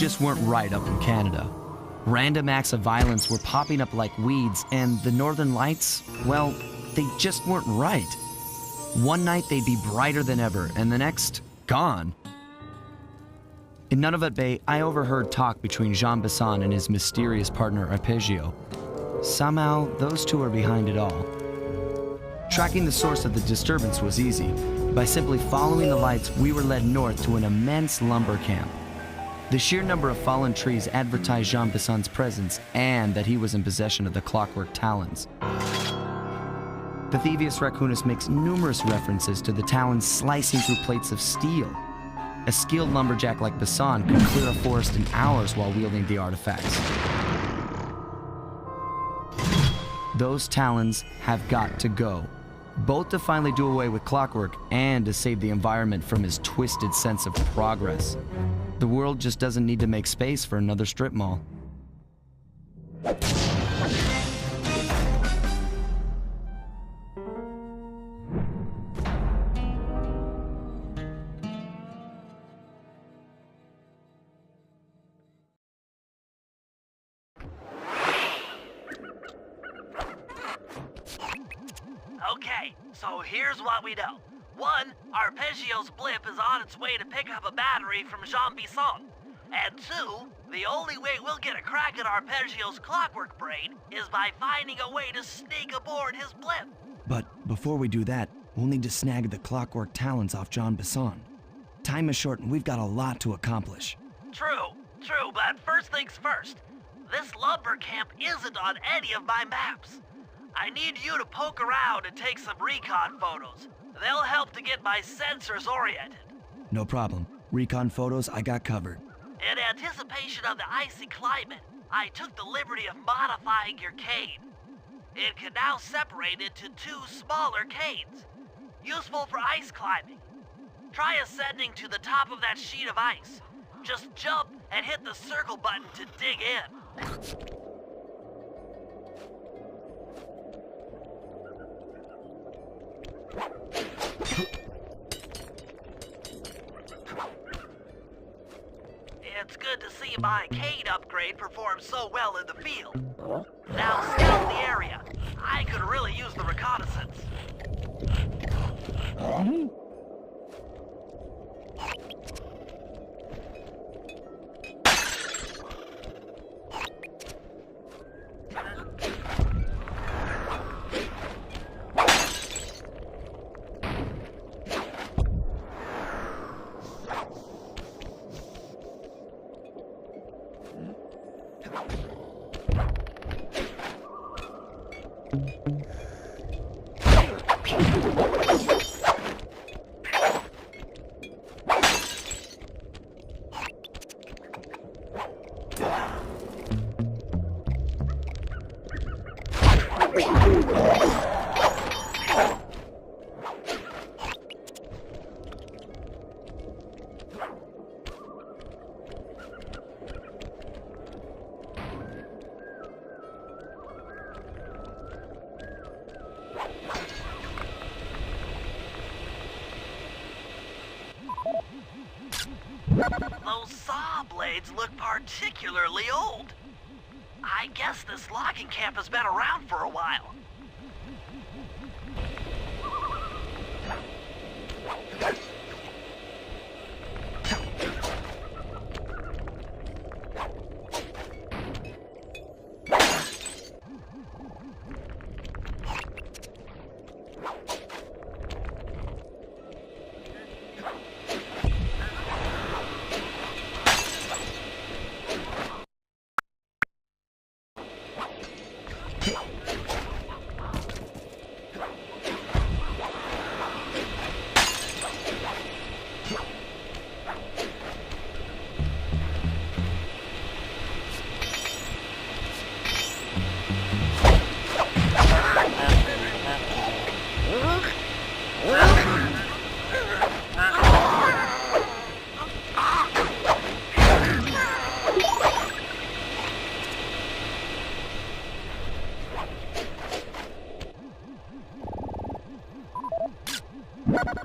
just weren't right up in Canada. Random acts of violence were popping up like weeds, and the Northern Lights, well, they just weren't right. One night they'd be brighter than ever, and the next, gone. In Nunavut Bay, I overheard talk between Jean Besson and his mysterious partner Arpeggio. Somehow, those two are behind it all. Tracking the source of the disturbance was easy. By simply following the lights, we were led north to an immense lumber camp. The sheer number of fallen trees advertised Jean Besson's presence and that he was in possession of the clockwork talons. The Thievius Raccoonus makes numerous references to the talons slicing through plates of steel. A skilled lumberjack like Besson could clear a forest in hours while wielding the artifacts. Those talons have got to go, both to finally do away with clockwork and to save the environment from his twisted sense of progress. The world just doesn't need to make space for another strip mall. Okay, so here's what we know. 1, Arpeggio's blip is on its way to pick up a battery from Jean Besson. And 2, the only way we'll get a crack at Arpeggio's clockwork brain is by finding a way to sneak aboard his blip. But before we do that, we'll need to snag the clockwork talons off Jean Besson. Time is short and we've got a lot to accomplish. True, but first things first. This lumber camp isn't on any of my maps. I need you to poke around and take some recon photos. They'll help to get my sensors oriented. No problem. Recon photos I got covered. In anticipation of the icy climate, I took the liberty of modifying your cane. It can now separate into 2 smaller canes, useful for ice climbing. Try ascending to the top of that sheet of ice. Just jump and hit the circle button to dig in. It's good to see my cane upgrade perform so well in the field. Now scout the area. I could really use the reconnaissance. Those saw blades look particularly old. I guess this logging camp has been around for a while.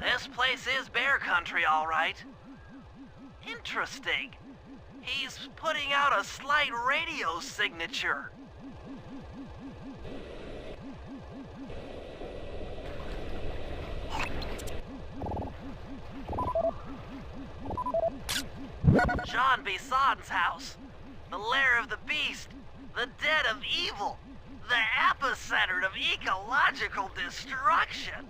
This place is bear country, all right. Interesting. He's putting out a slight radio signature. Jean Bison's house. The lair of the beast. The den of evil. The epicenter of ecological destruction.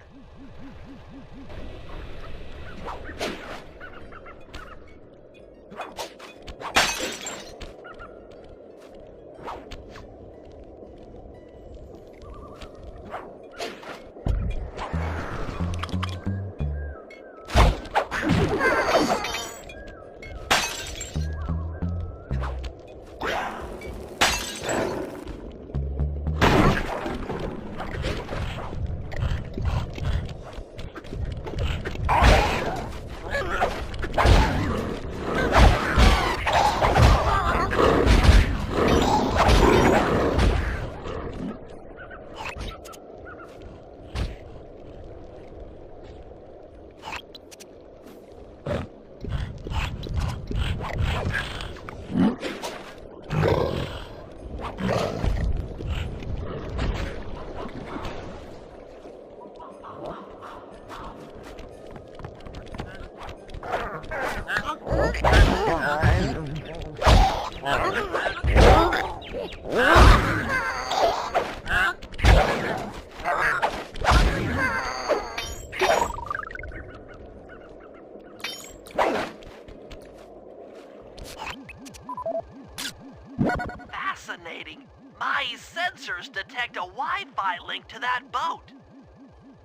Fascinating. My sensors detect a Wi-Fi link to that boat.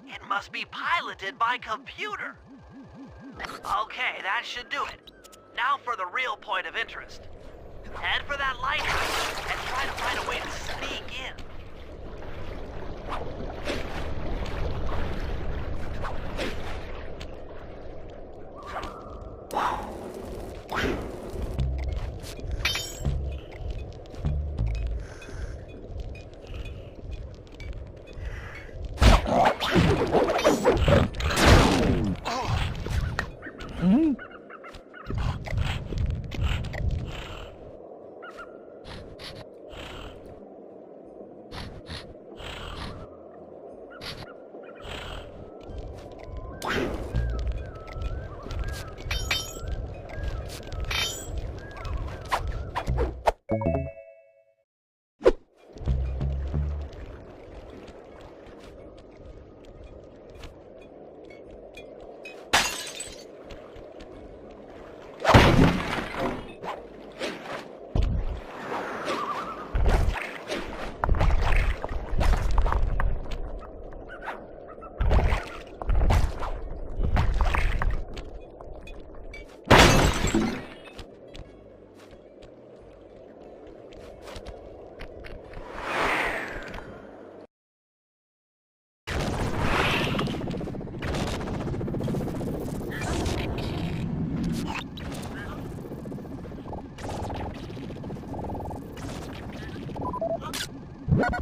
It must be piloted by computer. Okay, that should do it. Now for the real point of interest. Head for that lighthouse and try to find a way to sneak in.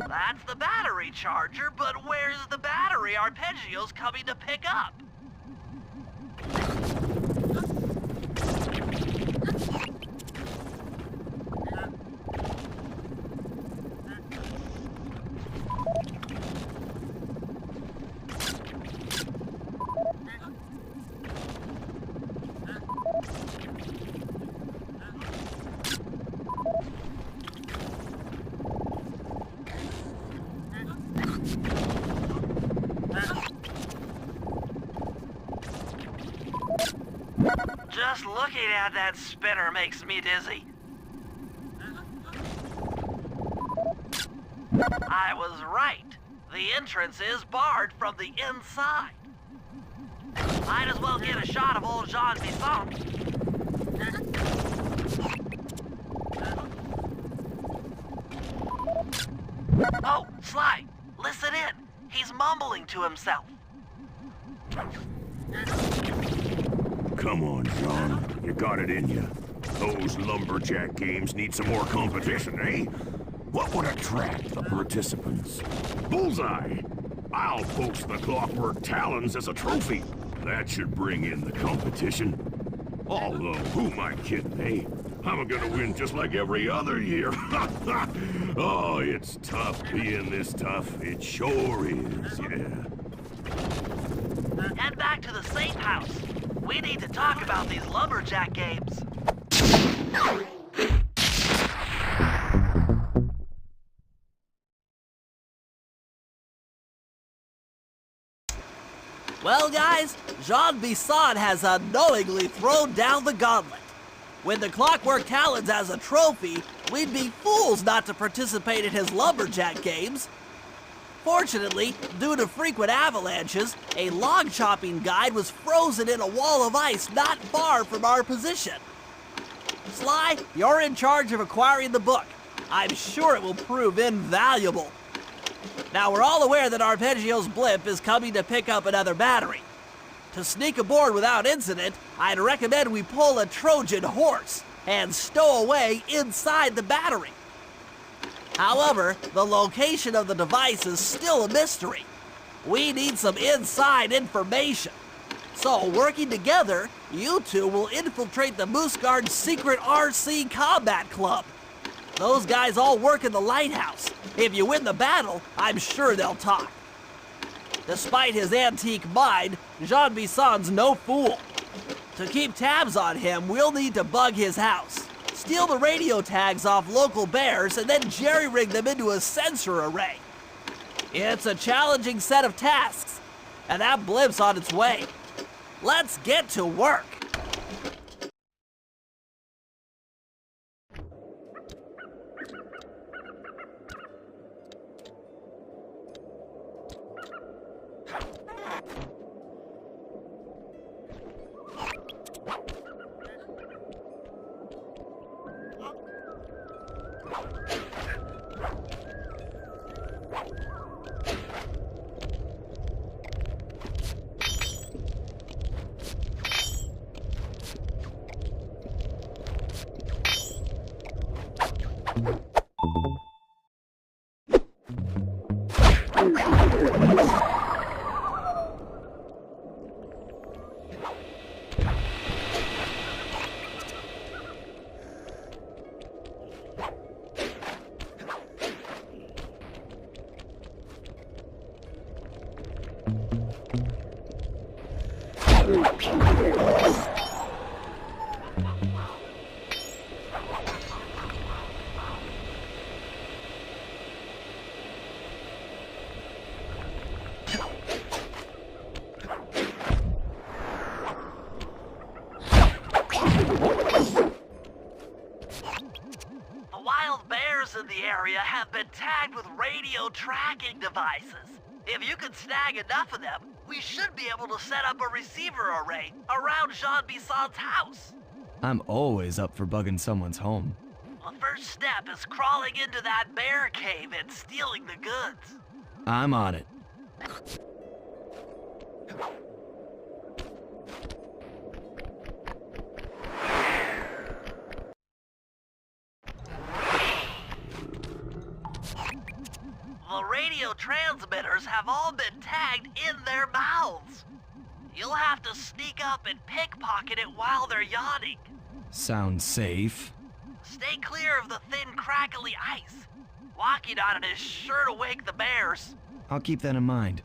That's the battery charger, but where's the battery arpeggios coming to pick up? Just looking at that spinner makes me dizzy. I was right. The entrance is barred from the inside. Might as well get a shot of old Jean Bison. Oh, Sly, listen in. He's mumbling to himself. Come on, John. You got it in you. Those lumberjack games need some more competition, eh? What would attract the participants? Bullseye! I'll post the clockwork talons as a trophy. That should bring in the competition. Although, who am I kidding, eh? I'm gonna win just like every other year. Oh, it's tough being this tough. It sure is, yeah. Head back to the safe house. We need to talk about these lumberjack games. Well, guys, Jean Bisson has unknowingly thrown down the gauntlet. With the Clockwork Talons as a trophy, we'd be fools not to participate in his lumberjack games. Fortunately, due to frequent avalanches, a log chopping guide was frozen in a wall of ice not far from our position. Sly, you're in charge of acquiring the book. I'm sure it will prove invaluable. Now, we're all aware that Arpeggio's blimp is coming to pick up another battery. To sneak aboard without incident, I'd recommend we pull a Trojan horse and stow away inside the battery. However, the location of the device is still a mystery. We need some inside information. So, working together, you two will infiltrate the Moose Guard's secret RC combat club. Those guys all work in the lighthouse. If you win the battle, I'm sure they'll talk. Despite his antique mind, Jean Bisson's no fool. To keep tabs on him, we'll need to bug his house, steal the radio tags off local bears, and then jerry-rig them into a sensor array. It's a challenging set of tasks, and that blimp's on its way. Let's get to work. In the area have been tagged with radio tracking devices. If you can snag enough of them, we should be able to set up a receiver array around Jean Bisson's house. I'm always up for bugging someone's home. The first step is crawling into that bear cave and stealing the goods. I'm on it. The radio transmitters have all been tagged in their mouths. You'll have to sneak up and pickpocket it while they're yawning. Sounds safe. Stay clear of the thin, crackly ice. Walking on it is sure to wake the bears. I'll keep that in mind.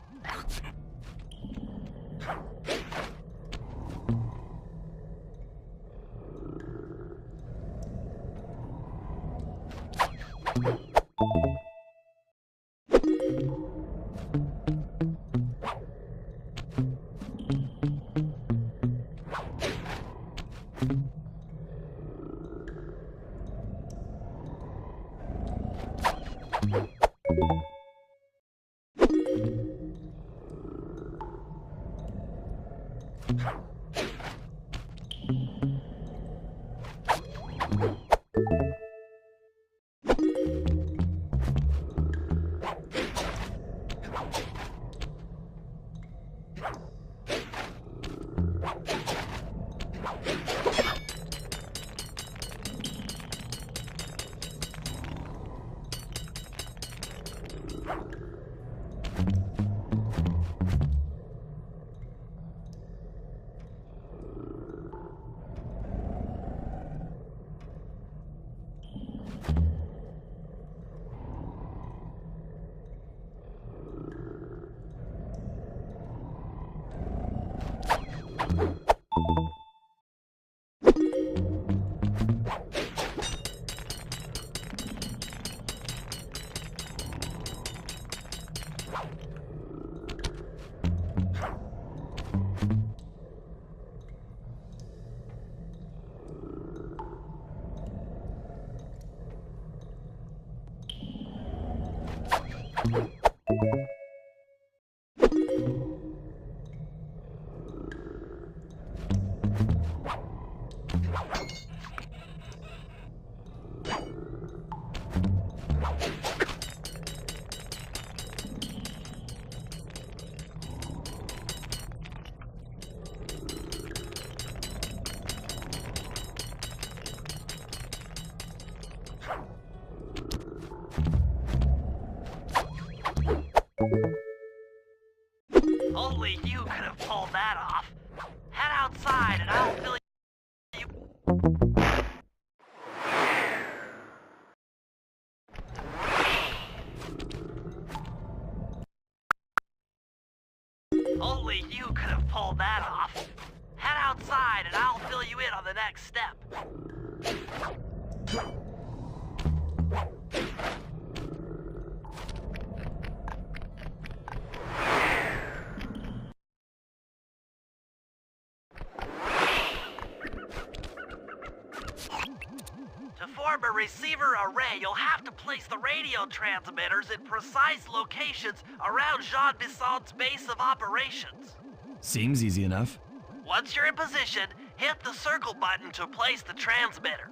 Only you could have pulled that off. Head outside and I'll fill you... Only you could have pulled that off. Head outside and I'll fill you in on the next step. To form a receiver array, you'll have to place the radio transmitters in precise locations around Jean Bisson's base of operations. Seems easy enough. Once you're in position, hit the circle button to place the transmitter.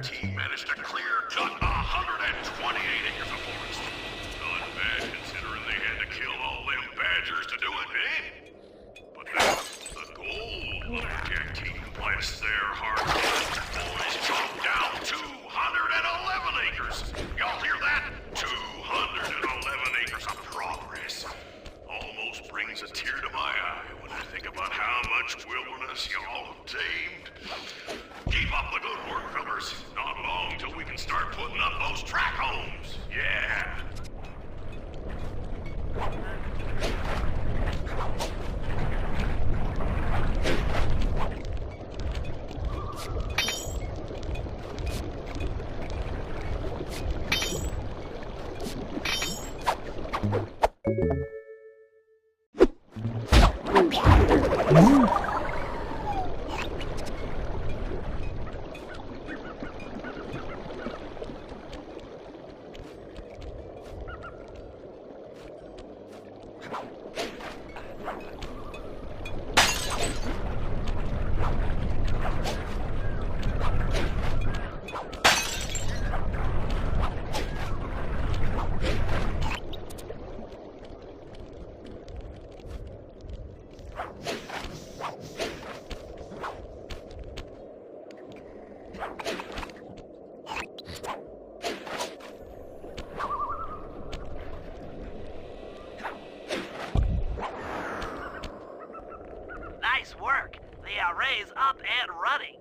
team managed to clear just 128 acres of forest. Not bad considering they had to kill all them badgers to do it, eh? But then, the gold lumberjack team, bless their hearts, boys chopped down 211 acres. Y'all hear that? 211 acres of progress. Almost brings a tear to my eye when I think about how much wilderness y'all have tamed. Keep up the good work, fellas. Not Nice work. The array's up and running.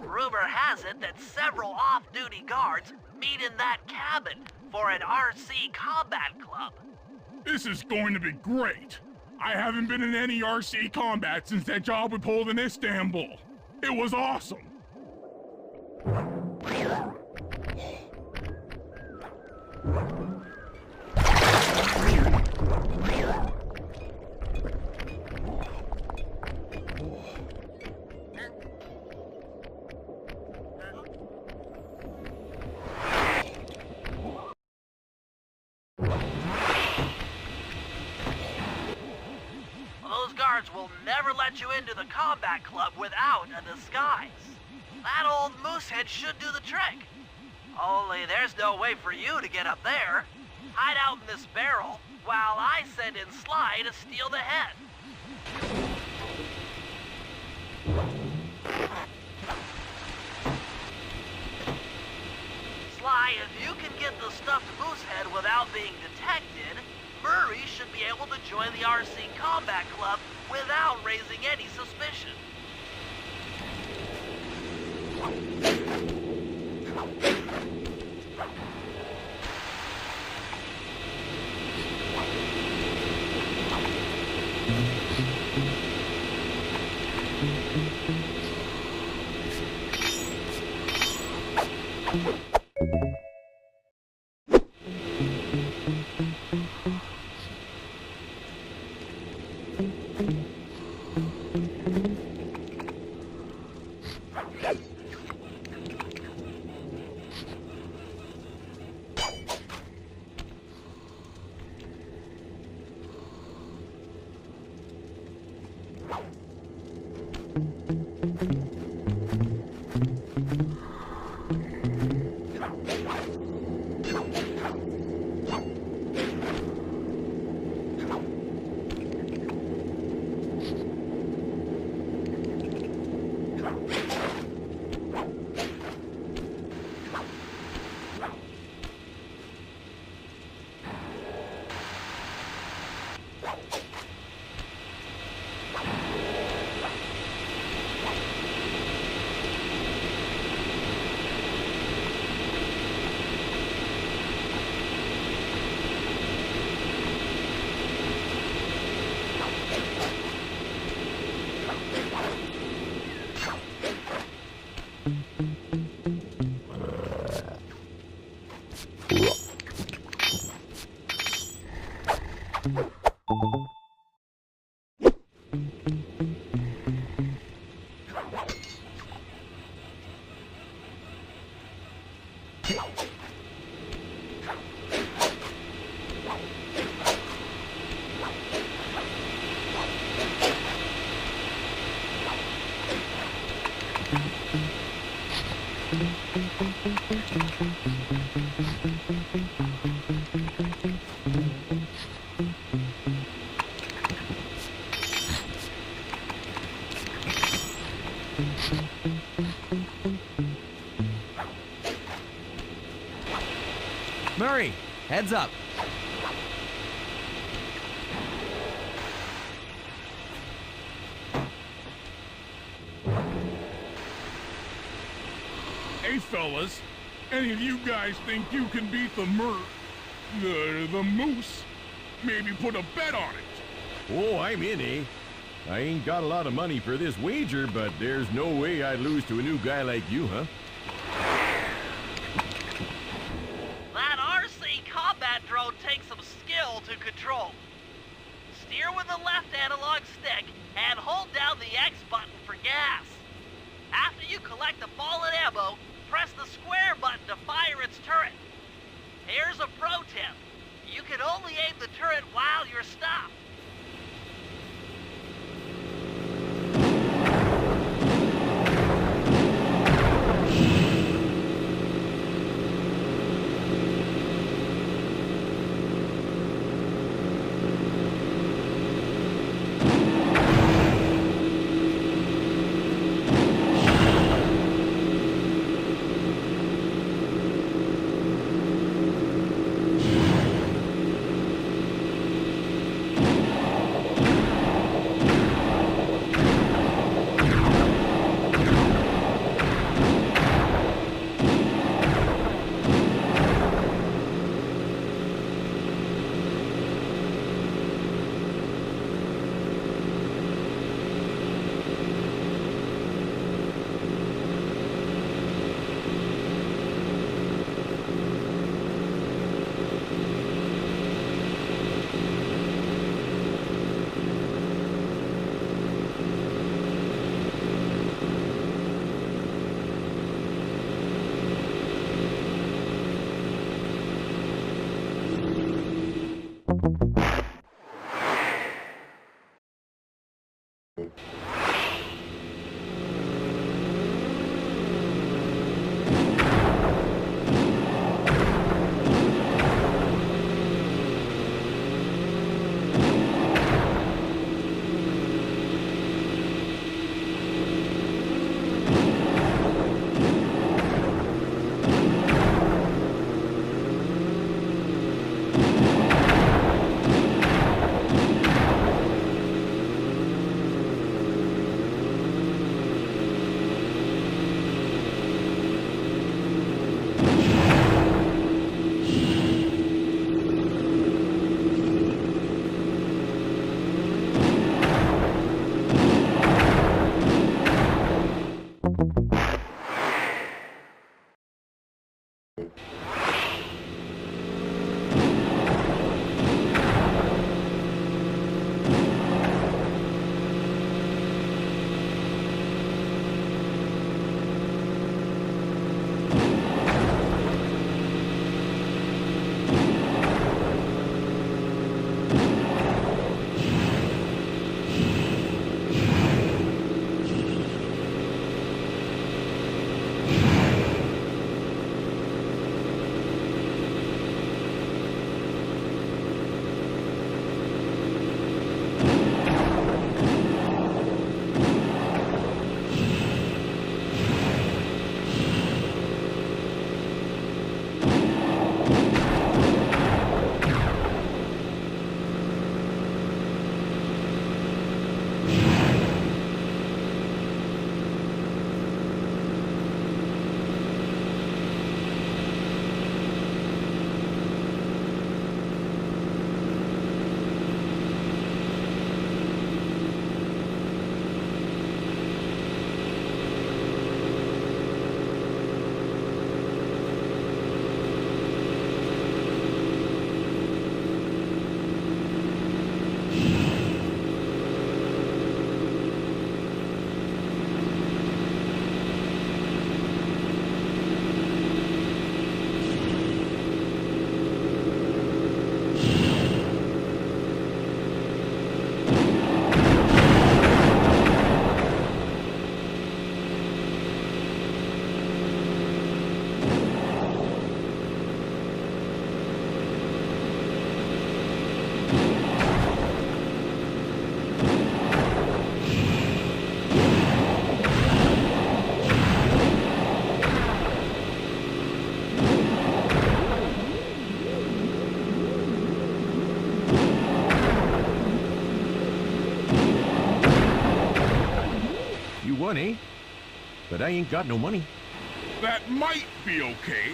Rumor has it that several off-duty guards meet in that cabin for an RC combat club. This is going to be great. I haven't been in any RC combat since that job we pulled in Istanbul. It was awesome. Those guards will never let you into the combat club without a disguise. That old moosehead should do the trick. Only there's no way for you to get up there. Hide out in this barrel while I send in Sly to steal the head. Sly, if you can get the stuffed moosehead without being detected, Murray should be able to join the RC Combat Club without raising any suspicion. Murray, heads up. Hey, fellas, any of you guys think you can beat the moose? Maybe put a bet on it. Oh, I'm in, eh? I ain't got a lot of money for this wager, but there's no way I'd lose to a new guy like you, huh? That RC combat drone takes some skill to control. Steer with the left analog stick and hold down the X button for gas. After you collect the ball and ammo, press the square button to fire its turret. Here's a pro tip. You can only aim the turret while you're stopped. one, eh? But I ain't got no money. That might be okay.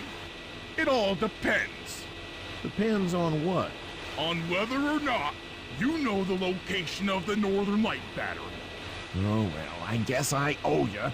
It all depends Depends on what? on whether or not you know the location of the Northern Light Battery. Oh, well, I guess I owe ya.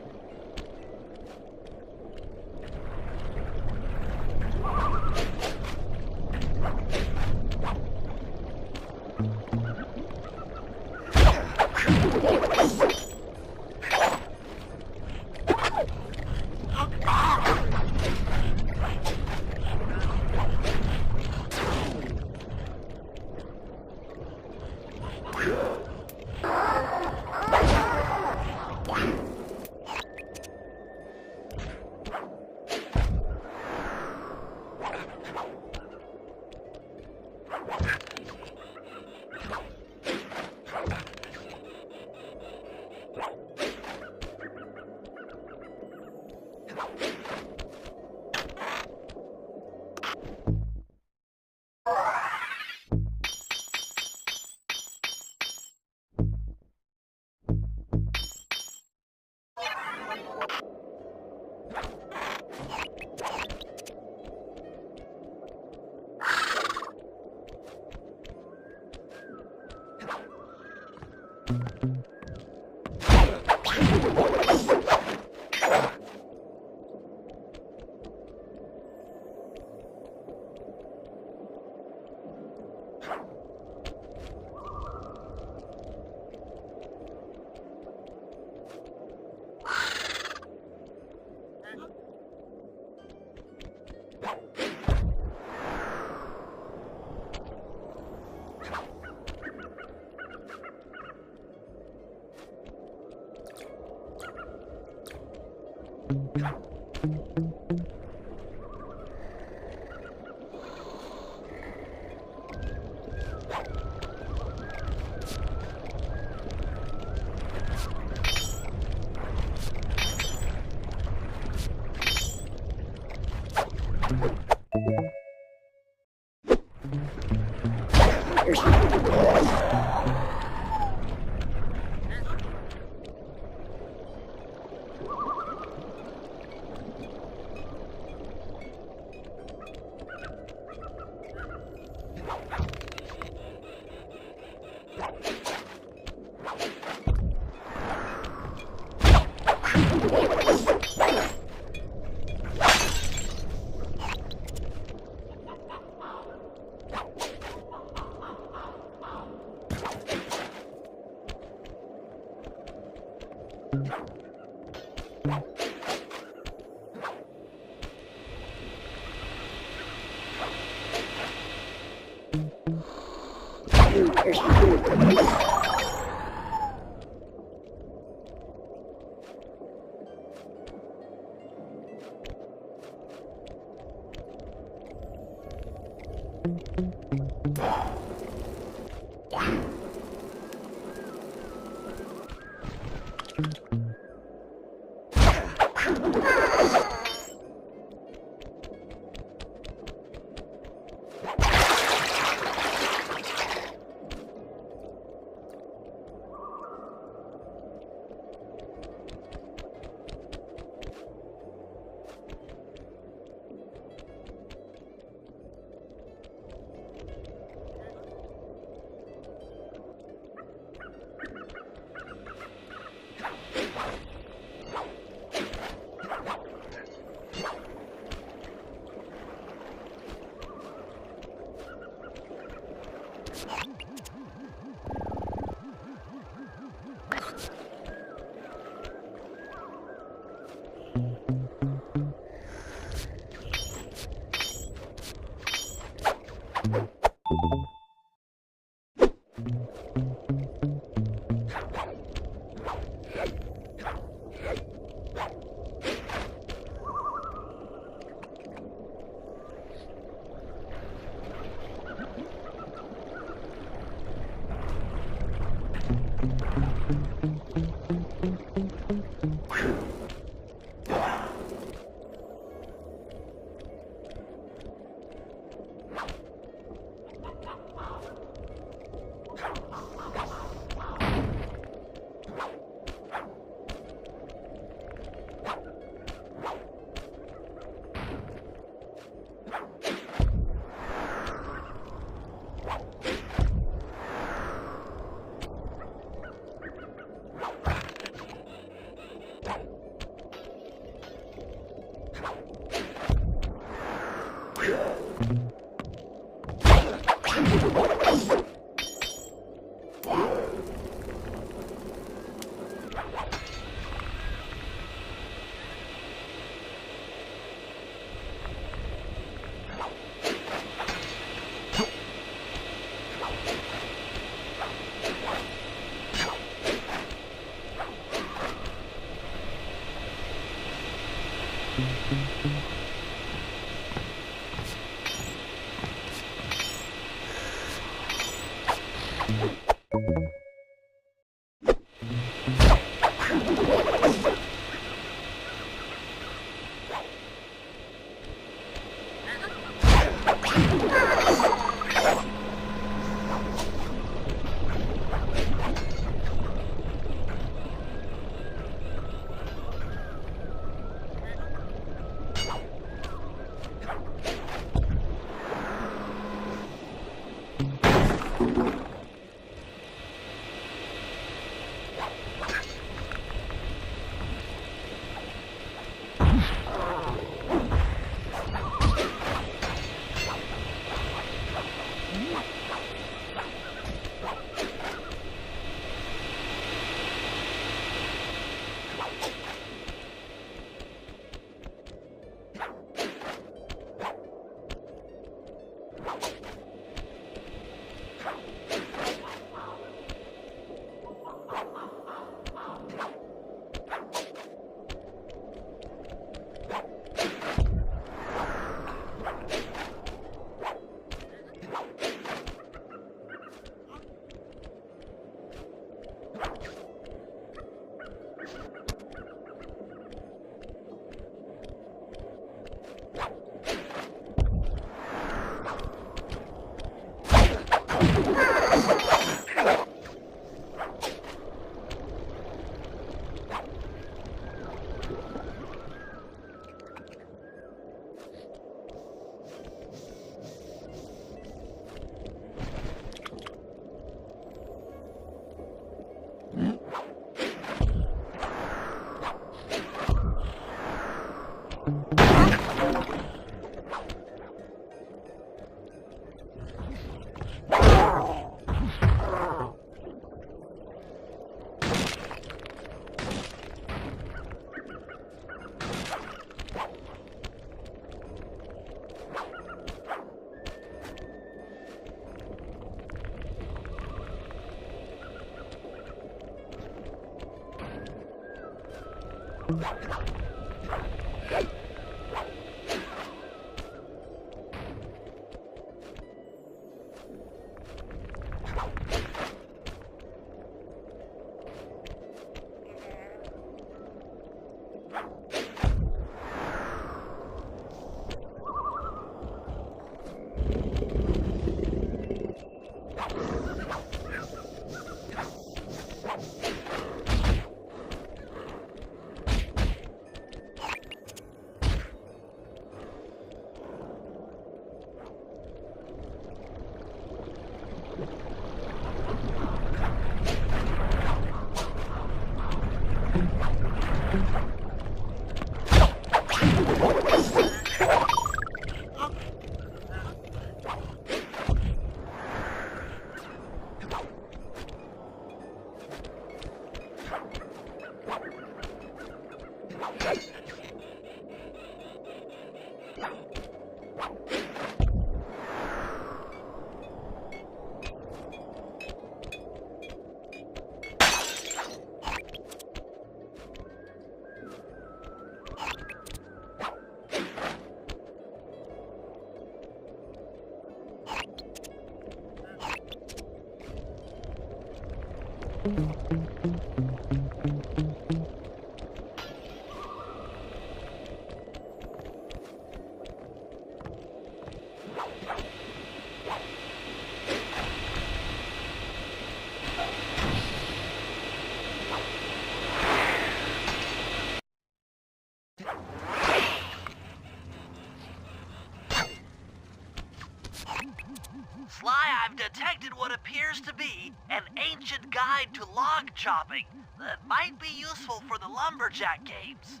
Sly, I've detected what appears to be an ancient guide to log chopping that might be useful for the lumberjack games.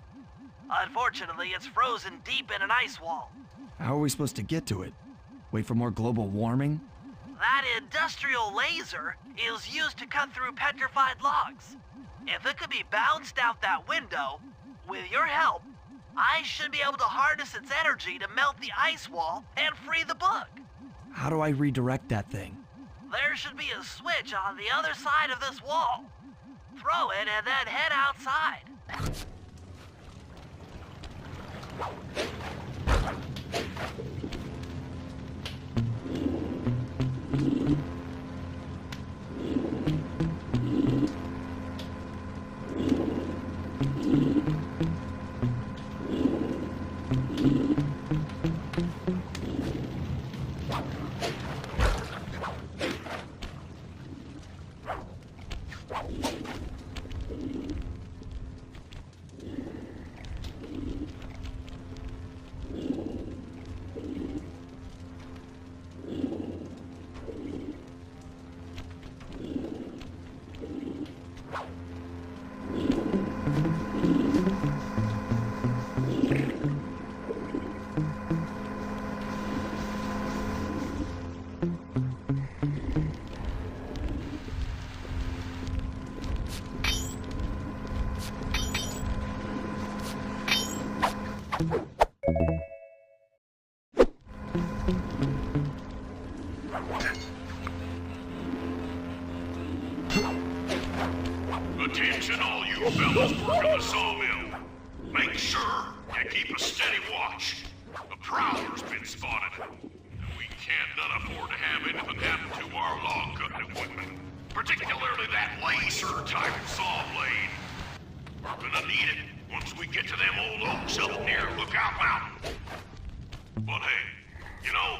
Unfortunately, it's frozen deep in an ice wall. How are we supposed to get to it? Wait for more global warming? That industrial laser is used to cut through petrified logs. If it could be bounced out that window, with your help, I should be able to harness its energy to melt the ice wall and free the book. How do I redirect that thing? There should be a switch on the other side of this wall. Throw it and then head outside. Attention all you fellas working the sawmill. Make sure you keep a steady watch. A prowler's been spotted. We can't not afford to have anything happen to our log cutting equipment. Particularly that laser-type saw blade. We're gonna need it once we get to them old oaks up near Lookout Mountain. But hey, you know,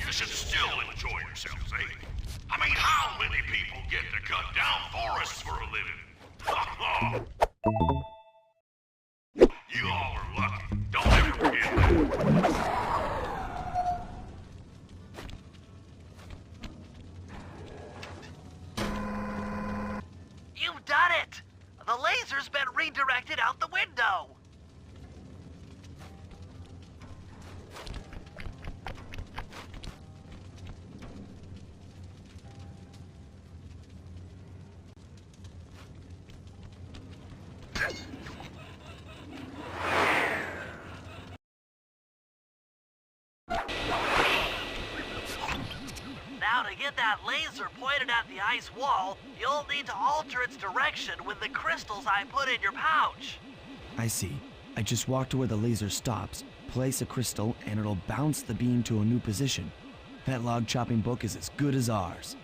you should still enjoy yourselves, eh? I mean, how many people get to cut down forests for a living? You all are lucky. Don't ever forget that. You've done it! The laser's been redirected out the window! Now to get that laser pointed at the ice wall, you'll need to alter its direction with the crystals I put in your pouch. I see. I just walk to where the laser stops, place a crystal, and it'll bounce the beam to a new position. That log chopping book is as good as ours.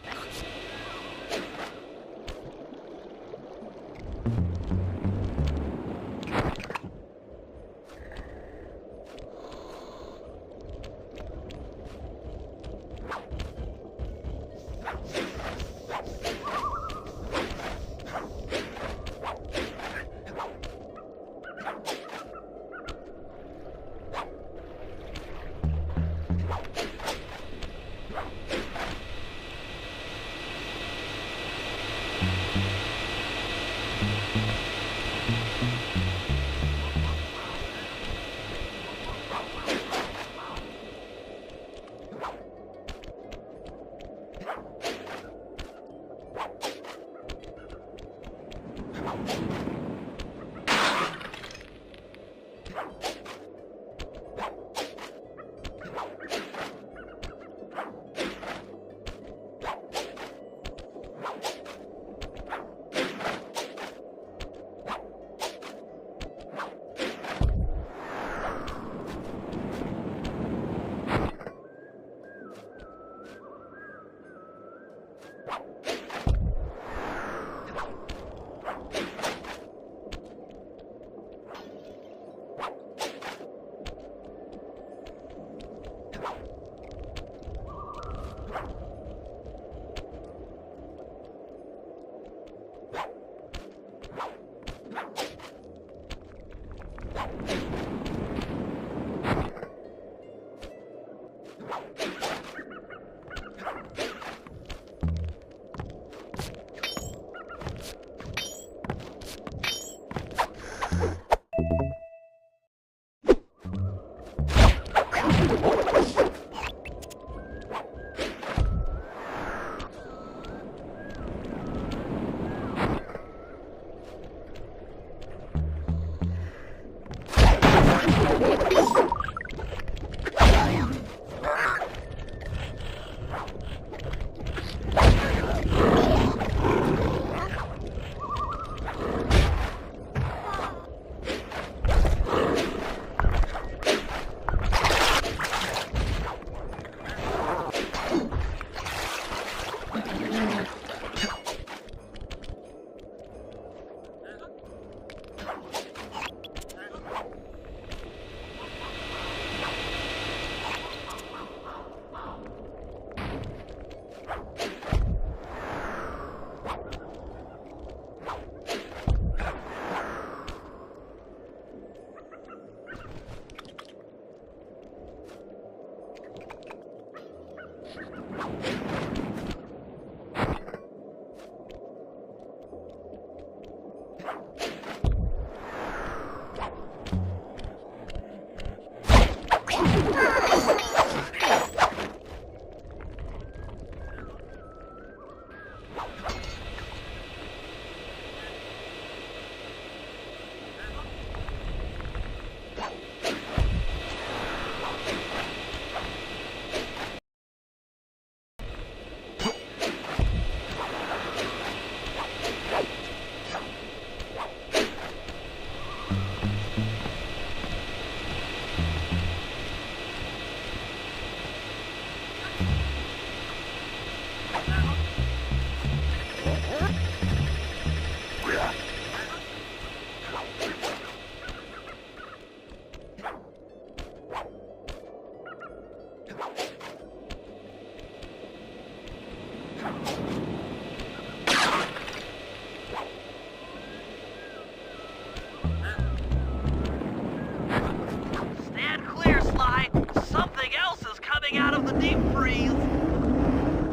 the deep freeze.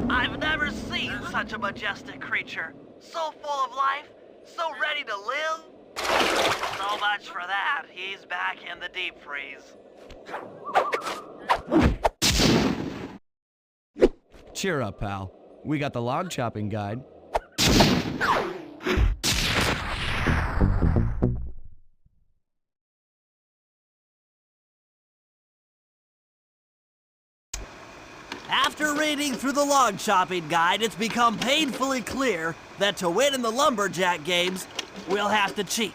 I've never seen such a majestic creature. So full of life, so ready to live. So much for that, he's back in the deep freeze. Cheer up, pal. We got the log chopping guide. After reading through the log chopping guide, it's become painfully clear that to win in the lumberjack games, we'll have to cheat.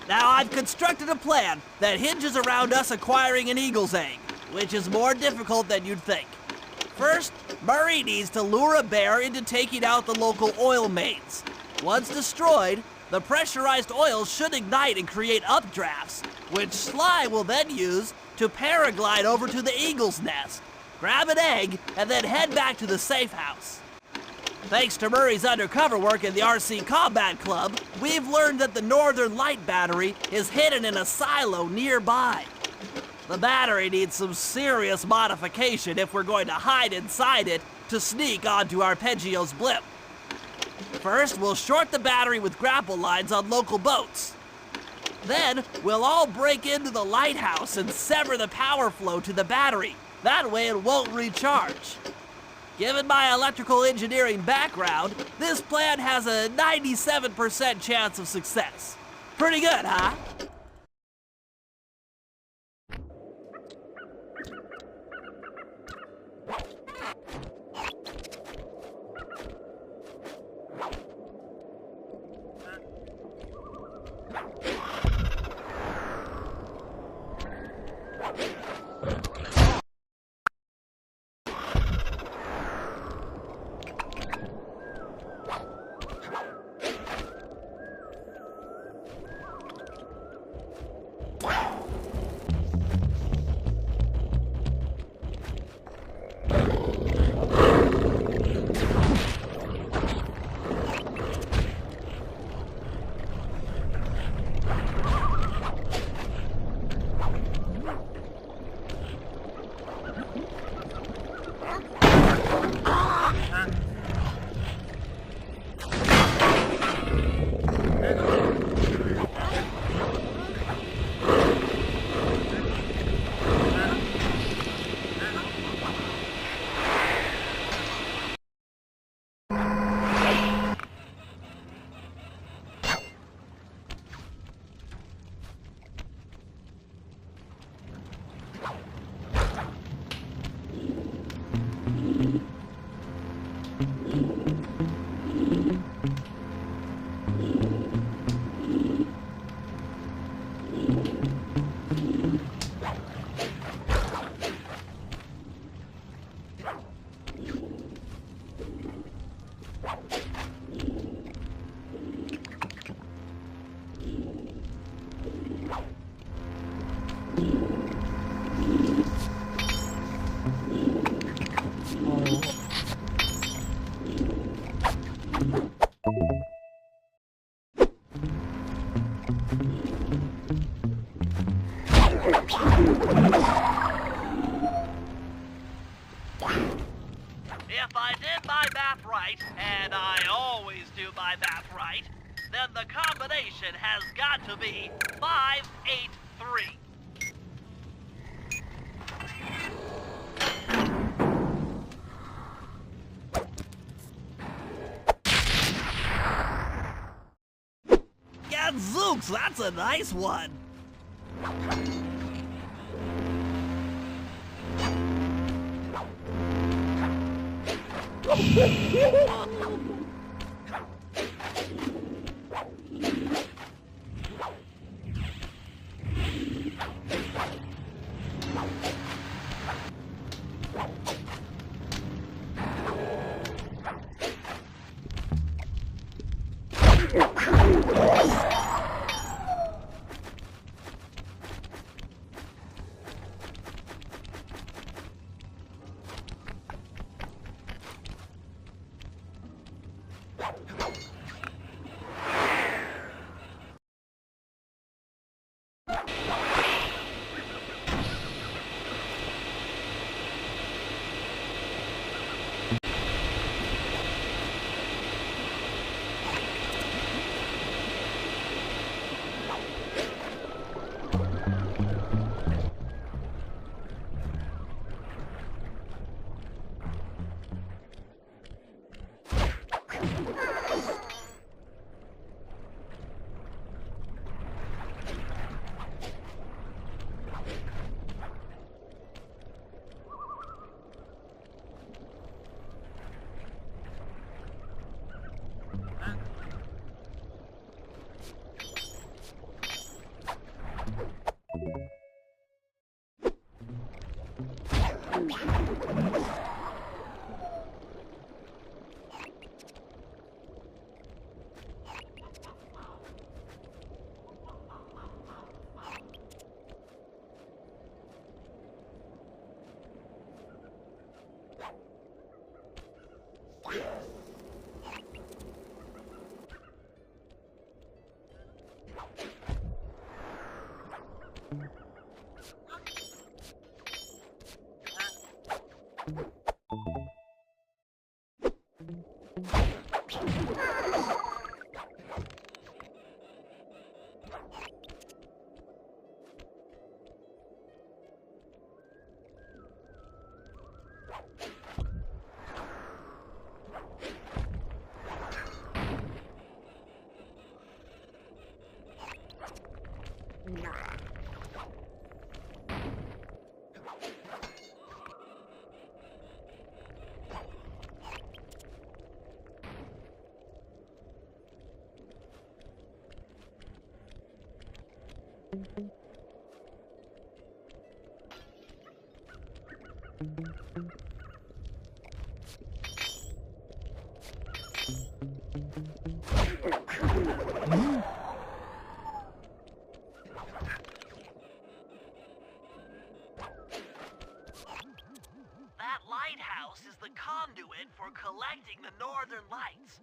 Now, I've constructed a plan that hinges around us acquiring an eagle's egg, which is more difficult than you'd think. First, Murray needs to lure a bear into taking out the local oil mains. Once destroyed, the pressurized oil should ignite and create updrafts, which Sly will then use to paraglide over to the eagle's nest, grab an egg, and then head back to the safe house. Thanks to Murray's undercover work in the RC Combat Club, we've learned that the Northern Light battery is hidden in a silo nearby. The battery needs some serious modification if we're going to hide inside it to sneak onto Arpeggio's blimp. First, we'll short the battery with grapple lines on local boats. Then, we'll all break into the lighthouse and sever the power flow to the battery. That way it won't recharge. Given my electrical engineering background, this plan has a 97% chance of success. Pretty good, huh? If I did my math right, and I always do my math right, then the combination has got to be 583. Gadzooks, that's a nice one. That lighthouse is the conduit for collecting the northern lights.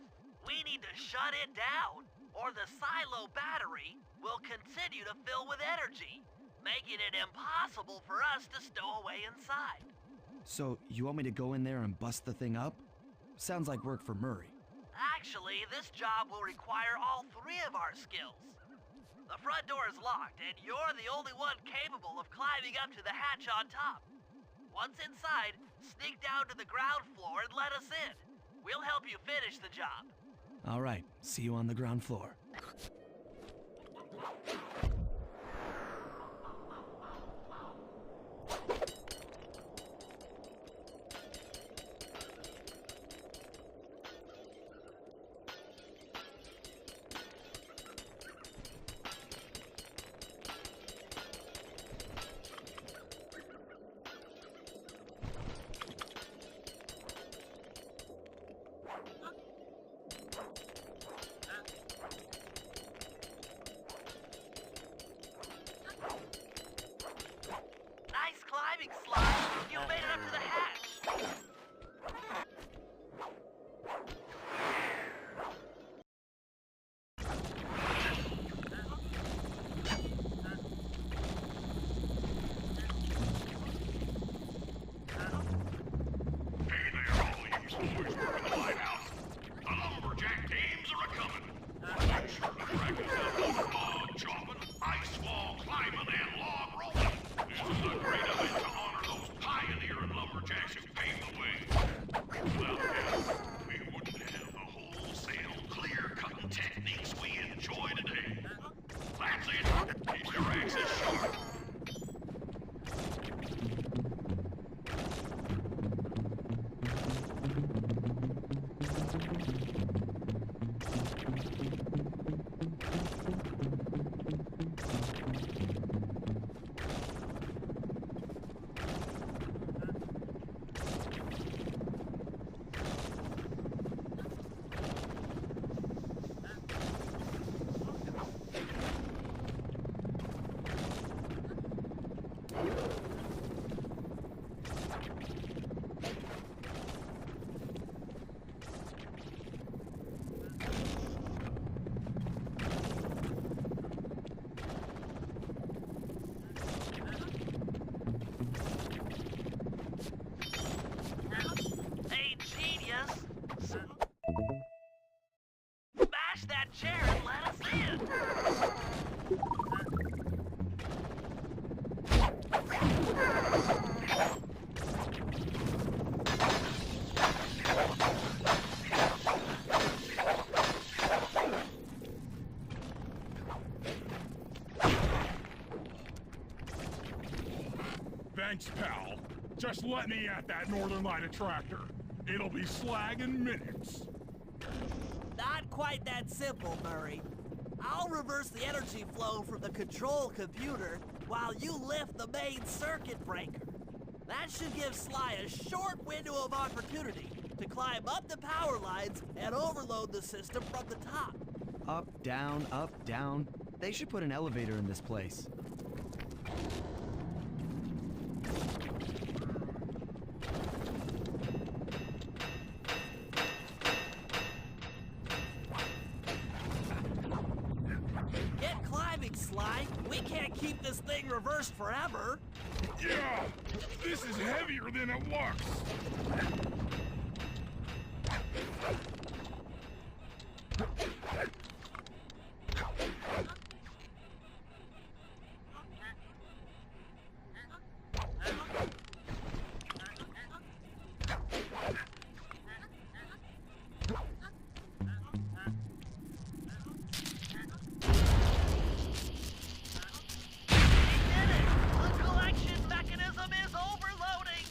We need to shut it down, or the silo battery will continue to fill with energy, making it impossible for us to stow away inside. So, you want me to go in there and bust the thing up? Sounds like work for Murray. Actually, this job will require all three of our skills. The front door is locked, and you're the only one capable of climbing up to the hatch on top. Once inside, sneak down to the ground floor and let us in. We'll help you finish the job. All right, see you on the ground floor. Nice climbing, Slime. You made it up to the hatch. Hey there, all you boys working the lighthouse. The lumberjack teams are a-coming. I'm sure the cracking up on log chopping, ice wall climbing, and log rolling. This is a great event to honor those pioneering lumberjacks who paved the way. Without them, we wouldn't have the wholesale clear-cutting techniques we enjoy today. That's it. Keep your axes sharp. Hey, genius. Smash that chair and let us in. Thanks, pal. Just let me at that Northern Light attractor. It'll be slag in minutes. Not quite that simple, Murray. I'll reverse the energy flow from the control computer while you lift the main circuit breaker. That should give Sly a short window of opportunity to climb up the power lines and overload the system from the top. Up, down, up, down. They should put an elevator in this place. Get climbing, Sly. We can't keep this thing reversed forever. Yeah, this is heavier than it looks. The collection mechanism is overloading!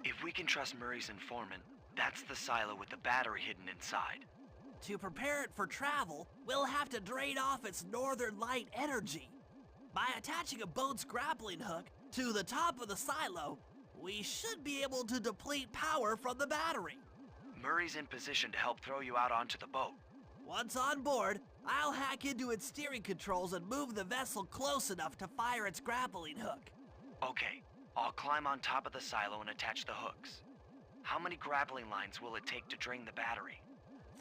If we can trust Murray's informant, that's the silo with the battery hidden inside. To prepare it for travel, we'll have to drain off its northern light energy. By attaching a boat's grappling hook to the top of the silo, we should be able to deplete power from the battery. Murray's in position to help throw you out onto the boat. Once on board, I'll hack into its steering controls and move the vessel close enough to fire its grappling hook. Okay, I'll climb on top of the silo and attach the hooks. How many grappling lines will it take to drain the battery?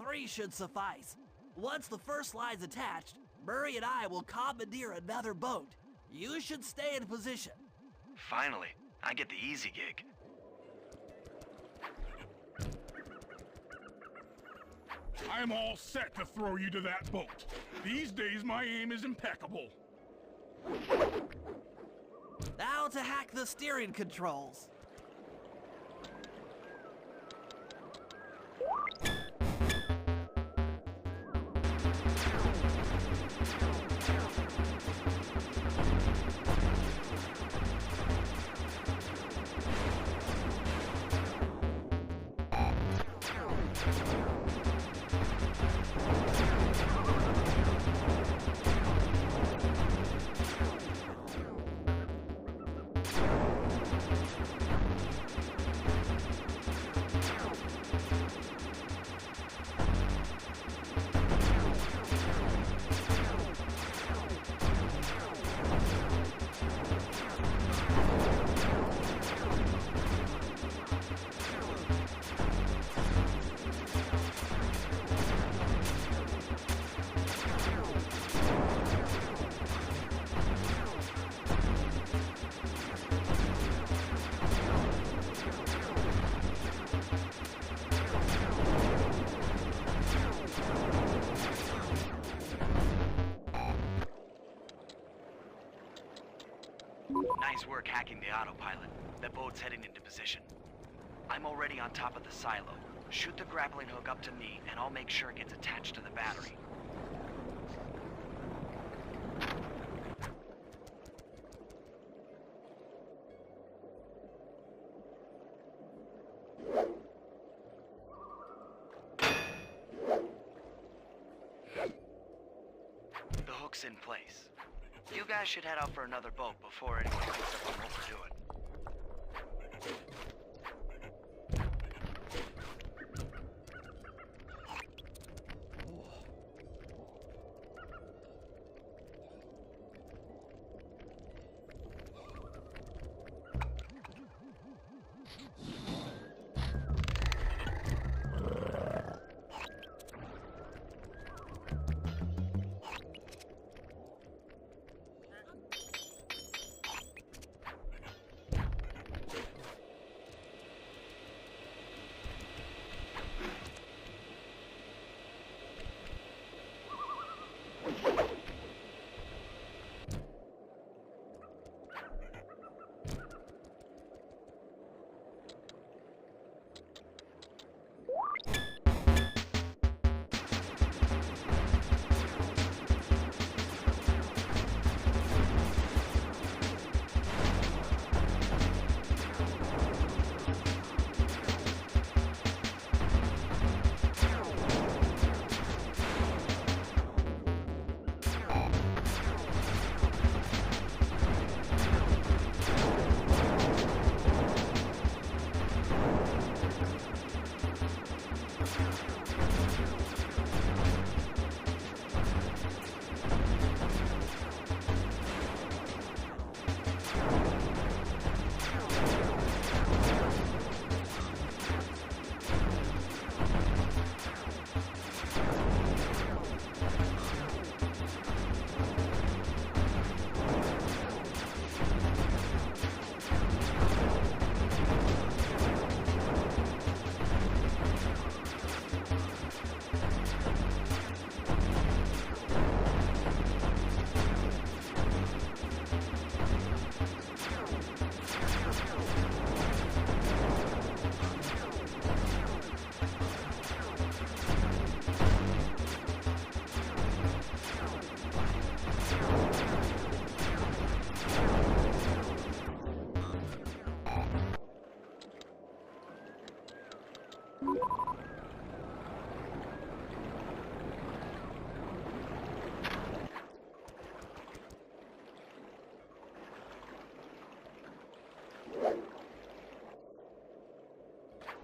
3 should suffice. Once the first line's attached, Murray and I will commandeer another boat. You should stay in position. Finally, I get the easy gig. I'm all set to throw you to that boat. These days, my aim is impeccable. Now to hack the steering controls. Nice work hacking the autopilot. That boat's heading into position. I'm already on top of the silo. Shoot the grappling hook up to me, and I'll make sure it gets attached to the battery. The hook's in place. You guys should head out for another boat before anyone picks up on what we're doing.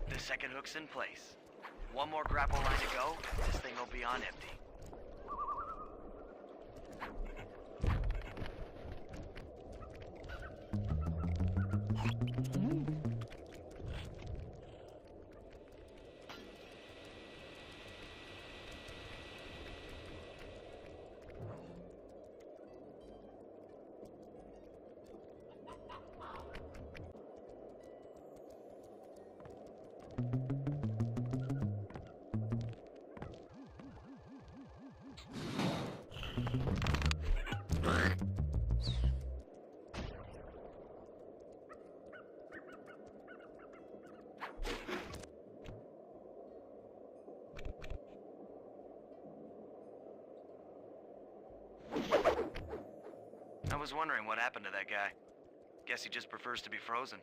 The second hook's in place. One more grapple line to go, this thing will be on empty. I was wondering what happened to that guy. Guess he just prefers to be frozen.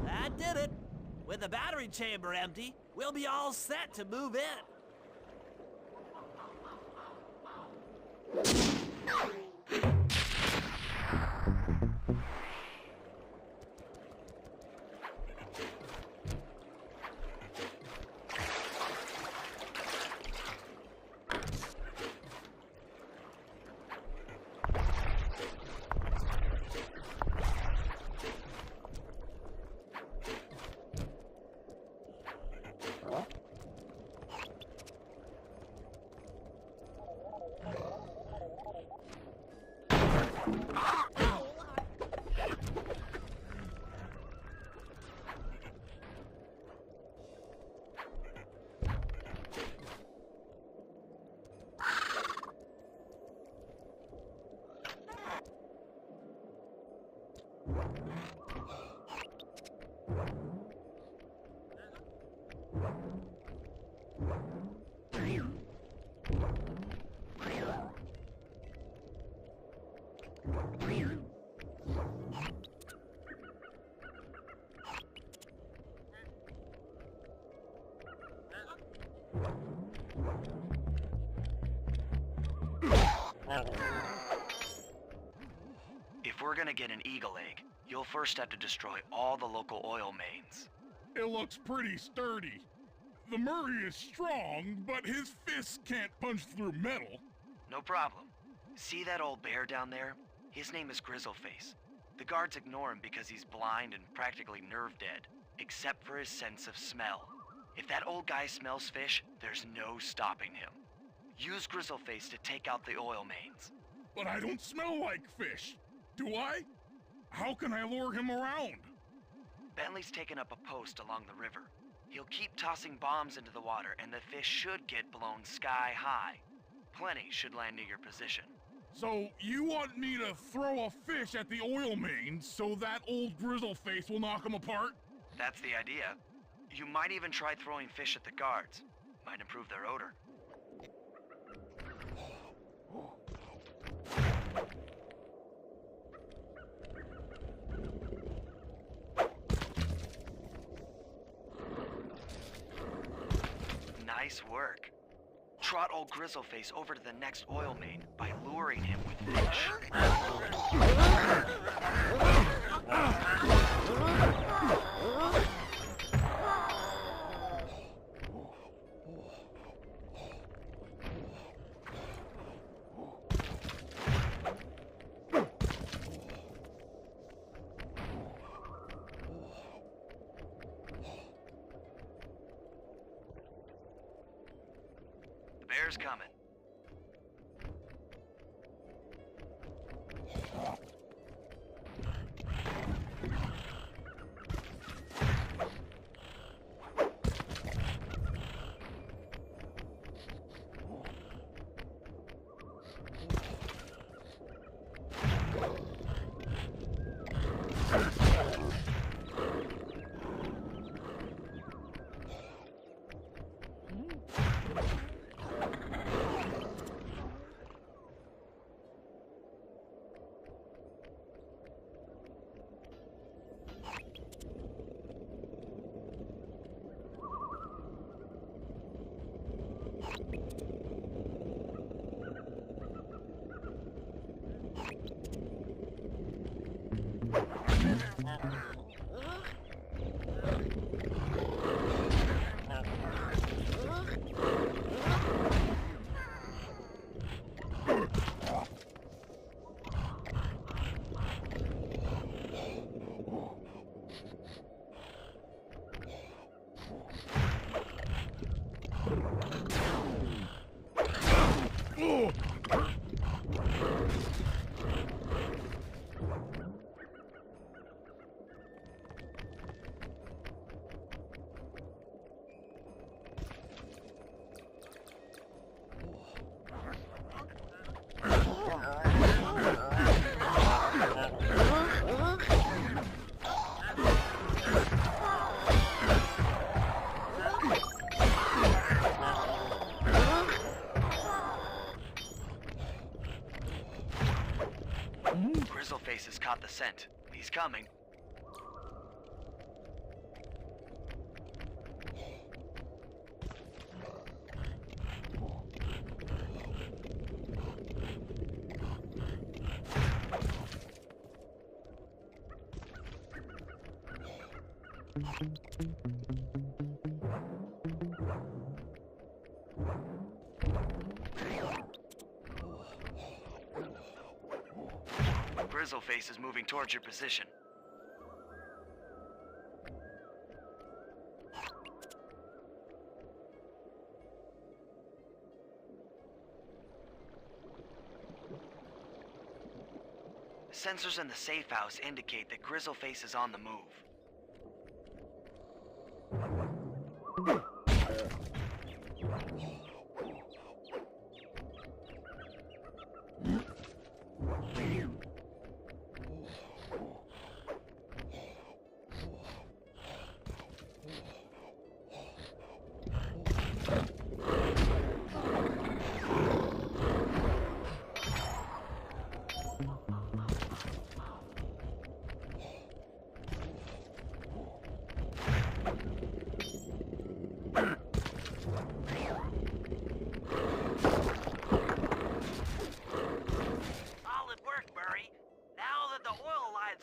That did it. With the battery chamber empty, we'll be all set to move in. If we're gonna get an eagle egg, you'll first have to destroy all the local oil mains. It looks pretty sturdy. The Murray is strong, but his fists can't punch through metal. No problem. See that old bear down there? His name is Grizzleface. The guards ignore him because he's blind and practically nerve dead, except for his sense of smell. If that old guy smells fish, there's no stopping him. Use Grizzleface to take out the oil mains. But I don't smell like fish, do I? How can I lure him around? Bentley's taken up a post along the river. He'll keep tossing bombs into the water, and the fish should get blown sky high. Plenty should land near your position. So you want me to throw a fish at the oil mains so that old Grizzleface will knock him apart? That's the idea. You might even try throwing fish at the guards. Might improve their odor. Nice work. Trot old Grizzleface over to the next oil main by luring him with fish. The bear's coming. Grizzleface has caught the scent. He's coming. Grizzleface is moving towards your position. Sensors in the safe house indicate that Grizzleface is on the move.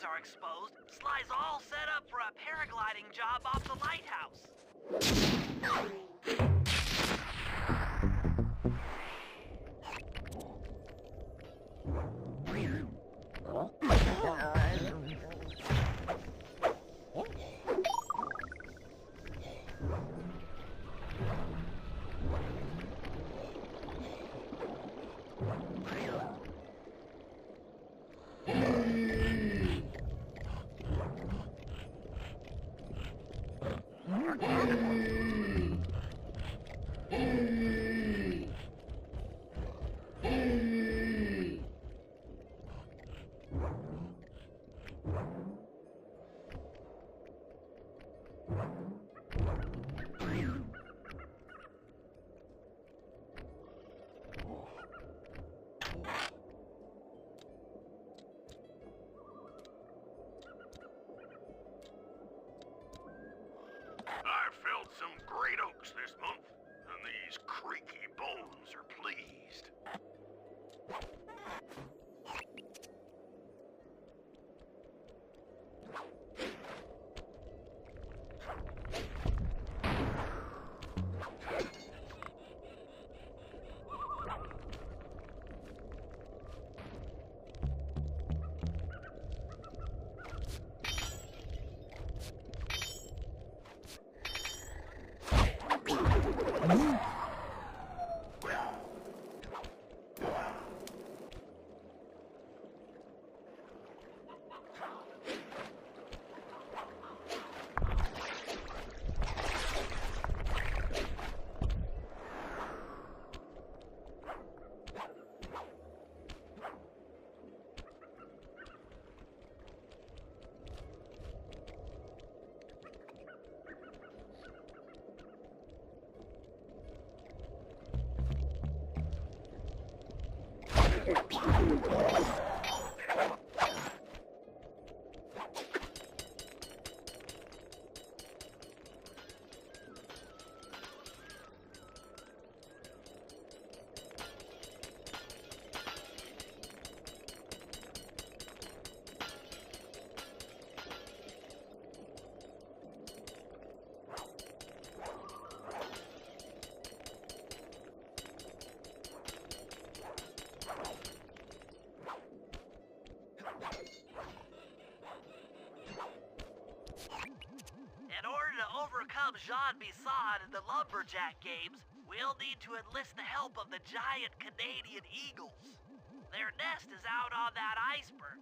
Are exposed, Sly's all set up for a paragliding job off the lighthouse. Some great oaks this month, and these creaky bones are pleased. overcome Jean Bisson in the Lumberjack games, we'll need to enlist the help of the giant Canadian eagles. Their nest is out on that iceberg.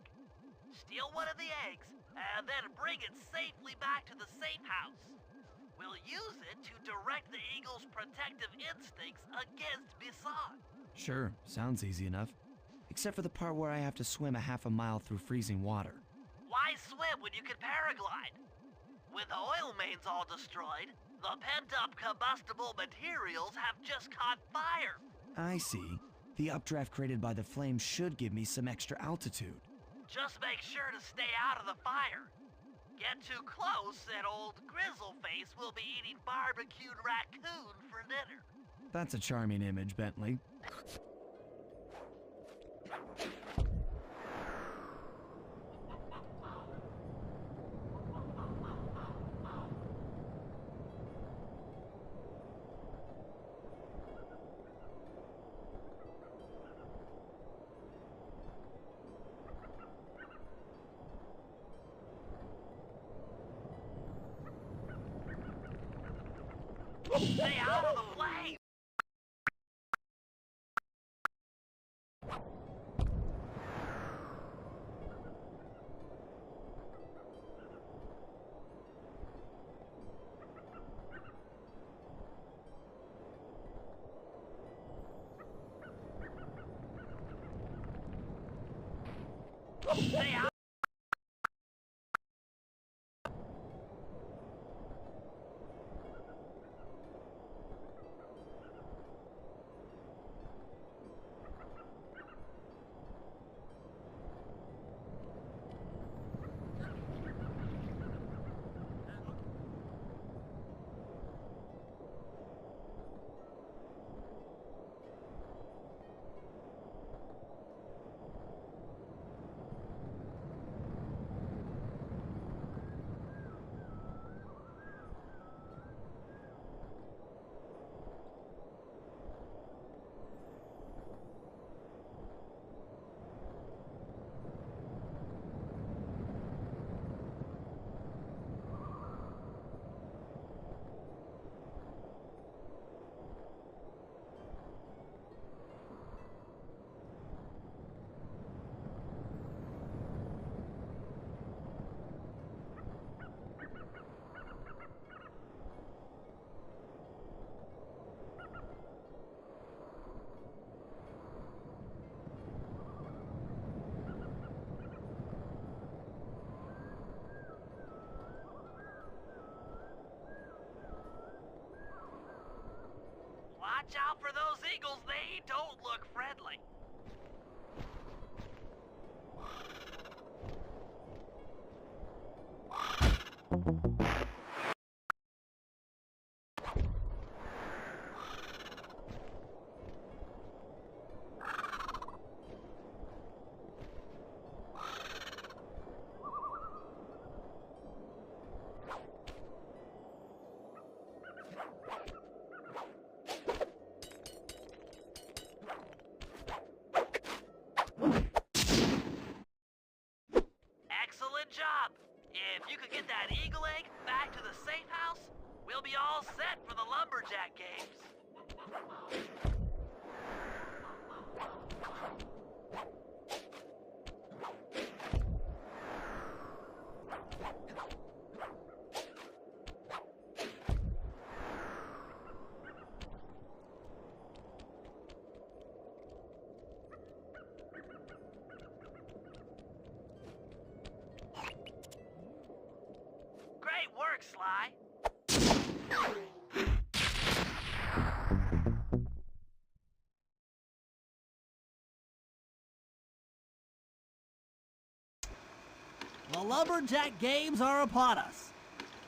Steal one of the eggs, and then bring it safely back to the safe house. We'll use it to direct the eagle's protective instincts against Bisson. Sure, sounds easy enough. Except for the part where I have to swim a half a mile through freezing water. Why swim when you can paraglide? With the oil mains all destroyed, the pent-up combustible materials have just caught fire. I see. The updraft created by the flames should give me some extra altitude. Just make sure to stay out of the fire. Get too close and old Grizzleface will be eating barbecued raccoon for dinner. That's a charming image, Bentley. Stay out of the flame! Stay out! Watch out for those eagles, they don't look friendly. Excellent job. If you could get that eagle egg back to the safe house, we'll be all set for the Lumberjack games. Great work, Sly. The Lumberjack games are upon us.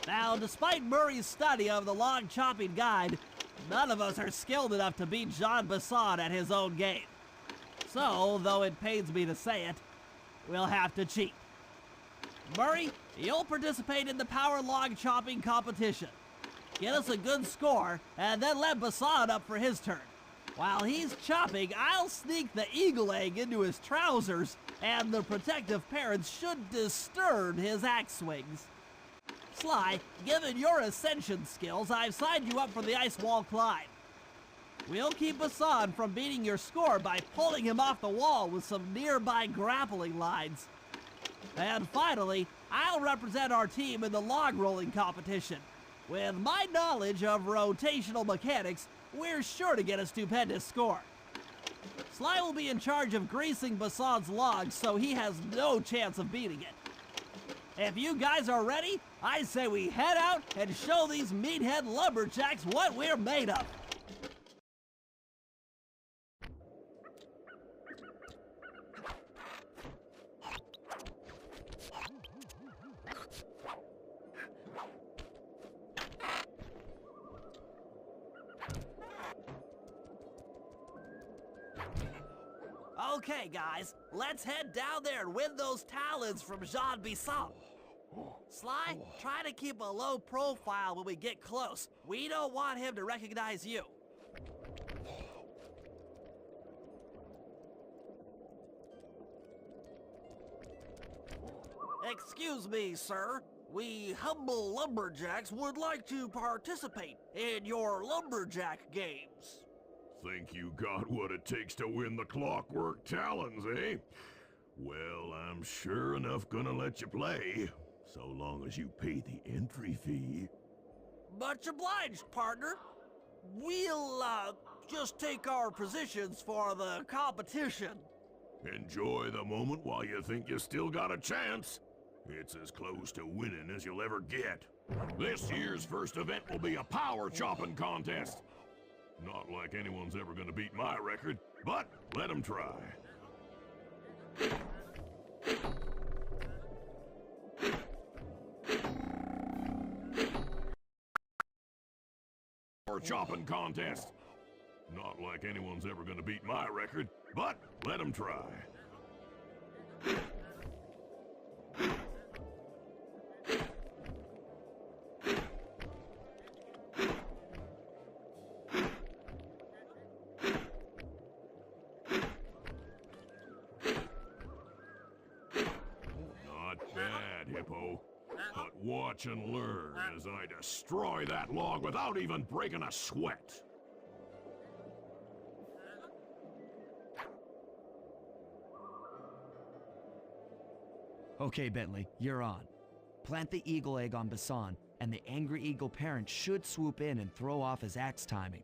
Now, despite Murray's study of the log chopping guide, none of us are skilled enough to beat Jean Bisson at his own game. So, though it pains me to say it, we'll have to cheat. Murray, you'll participate in the power log chopping competition. Get us a good score, and then let Bisson up for his turn. While he's chopping, I'll sneak the eagle egg into his trousers, and the protective parents should disturb his axe swings. Sly, given your ascension skills, I've signed you up for the ice wall climb. We'll keep Hassan from beating your score by pulling him off the wall with some nearby grappling lines. And finally, I'll represent our team in the log rolling competition. With my knowledge of rotational mechanics, we're sure to get a stupendous score. Sly will be in charge of greasing Bassan's logs, so he has no chance of beating it. If you guys are ready, I say we head out and show these meathead lumberjacks what we're made of. Okay, guys, let's head down there and win those talons from Jean Bisson. Sly, try to keep a low profile when we get close. We don't want him to recognize you. Excuse me, sir. We humble lumberjacks would like to participate in your lumberjack games. Think you got what it takes to win the Clockwork Talons, eh? Well, I'm sure enough gonna let you play, so long as you pay the entry fee. Much obliged, partner. We'll, just take our positions for the competition. Enjoy the moment while you think you still got a chance. It's as close to winning as you'll ever get. This year's first event will be a power chopping contest. Not like anyone's ever gonna beat my record, but let them try. Power chopping contest. Not like anyone's ever gonna beat my record, but let them try. But watch and learn as I destroy that log without even breaking a sweat. Okay, Bentley, you're on. Plant the eagle egg on Bassan, and the angry eagle parent should swoop in and throw off his axe timing.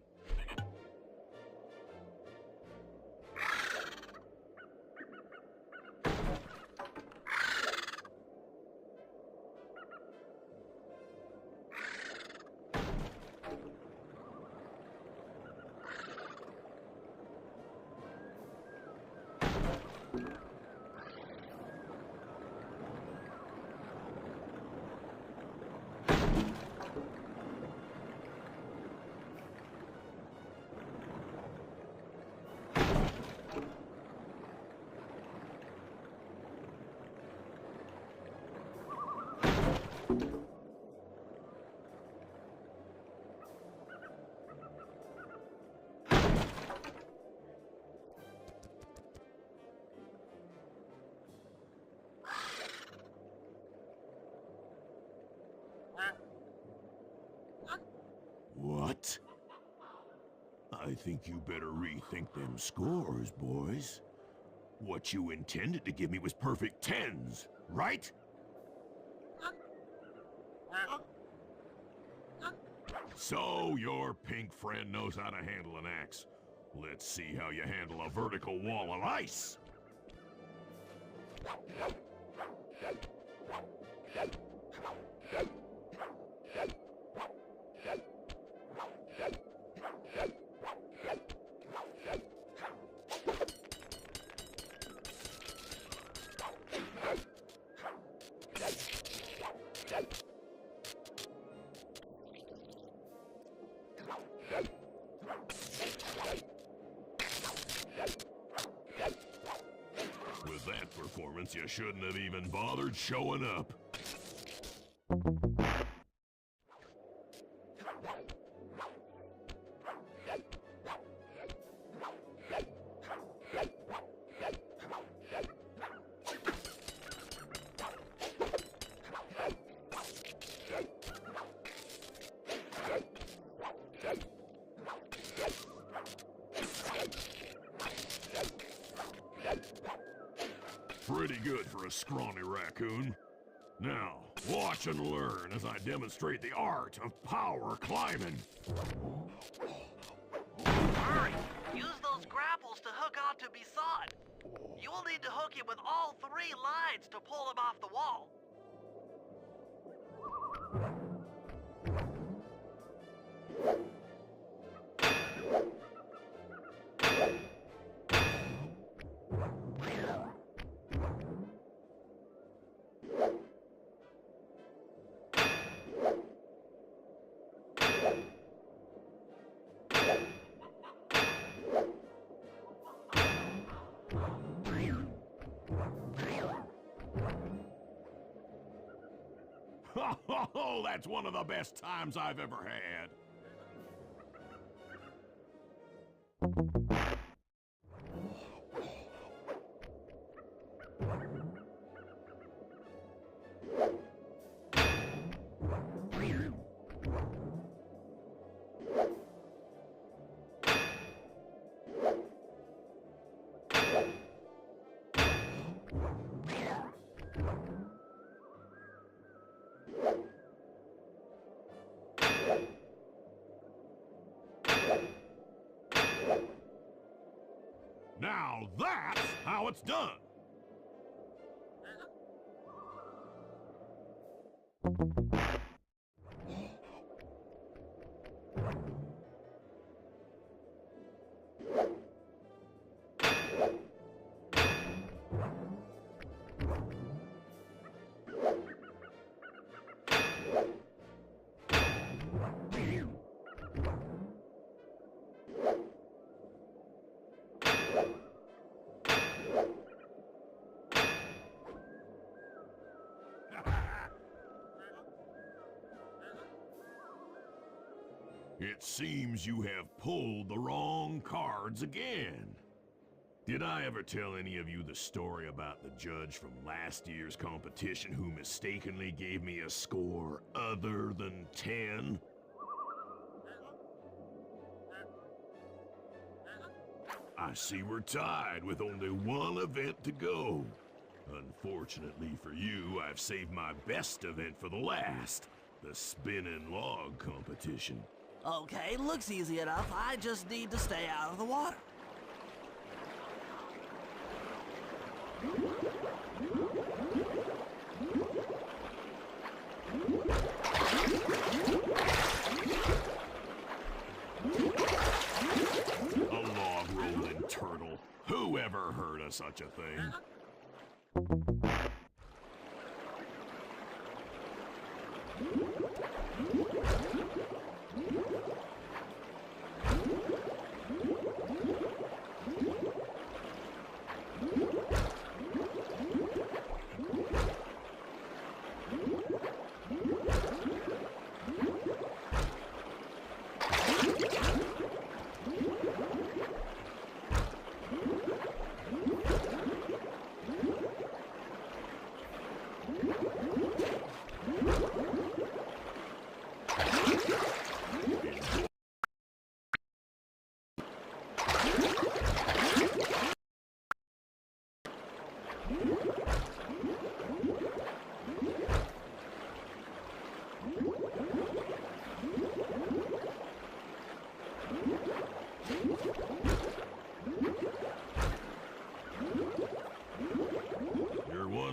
What? I think you better rethink them scores, boys. What you intended to give me was perfect tens, right? So your pink friend knows how to handle an axe. Let's see how you handle a vertical wall of ice. With that performance, you shouldn't have even bothered showing up. a scrawny raccoon. Now, watch and learn as I demonstrate the art of power climbing. Hurry! Use those grapples to hook onto Bison. You will need to hook him with all 3 lines to pull him off the wall. Oh, that's one of the best times I've ever had. Now that's how it's done. It seems you have pulled the wrong cards again. Did I ever tell any of you the story about the judge from last year's competition who mistakenly gave me a score other than 10? I see we're tied with only one event to go. Unfortunately for you, I've saved my best event for the last, the spinning log competition. Okay, looks easy enough. I just need to stay out of the water. A log-rolling turtle. Who ever heard of such a thing?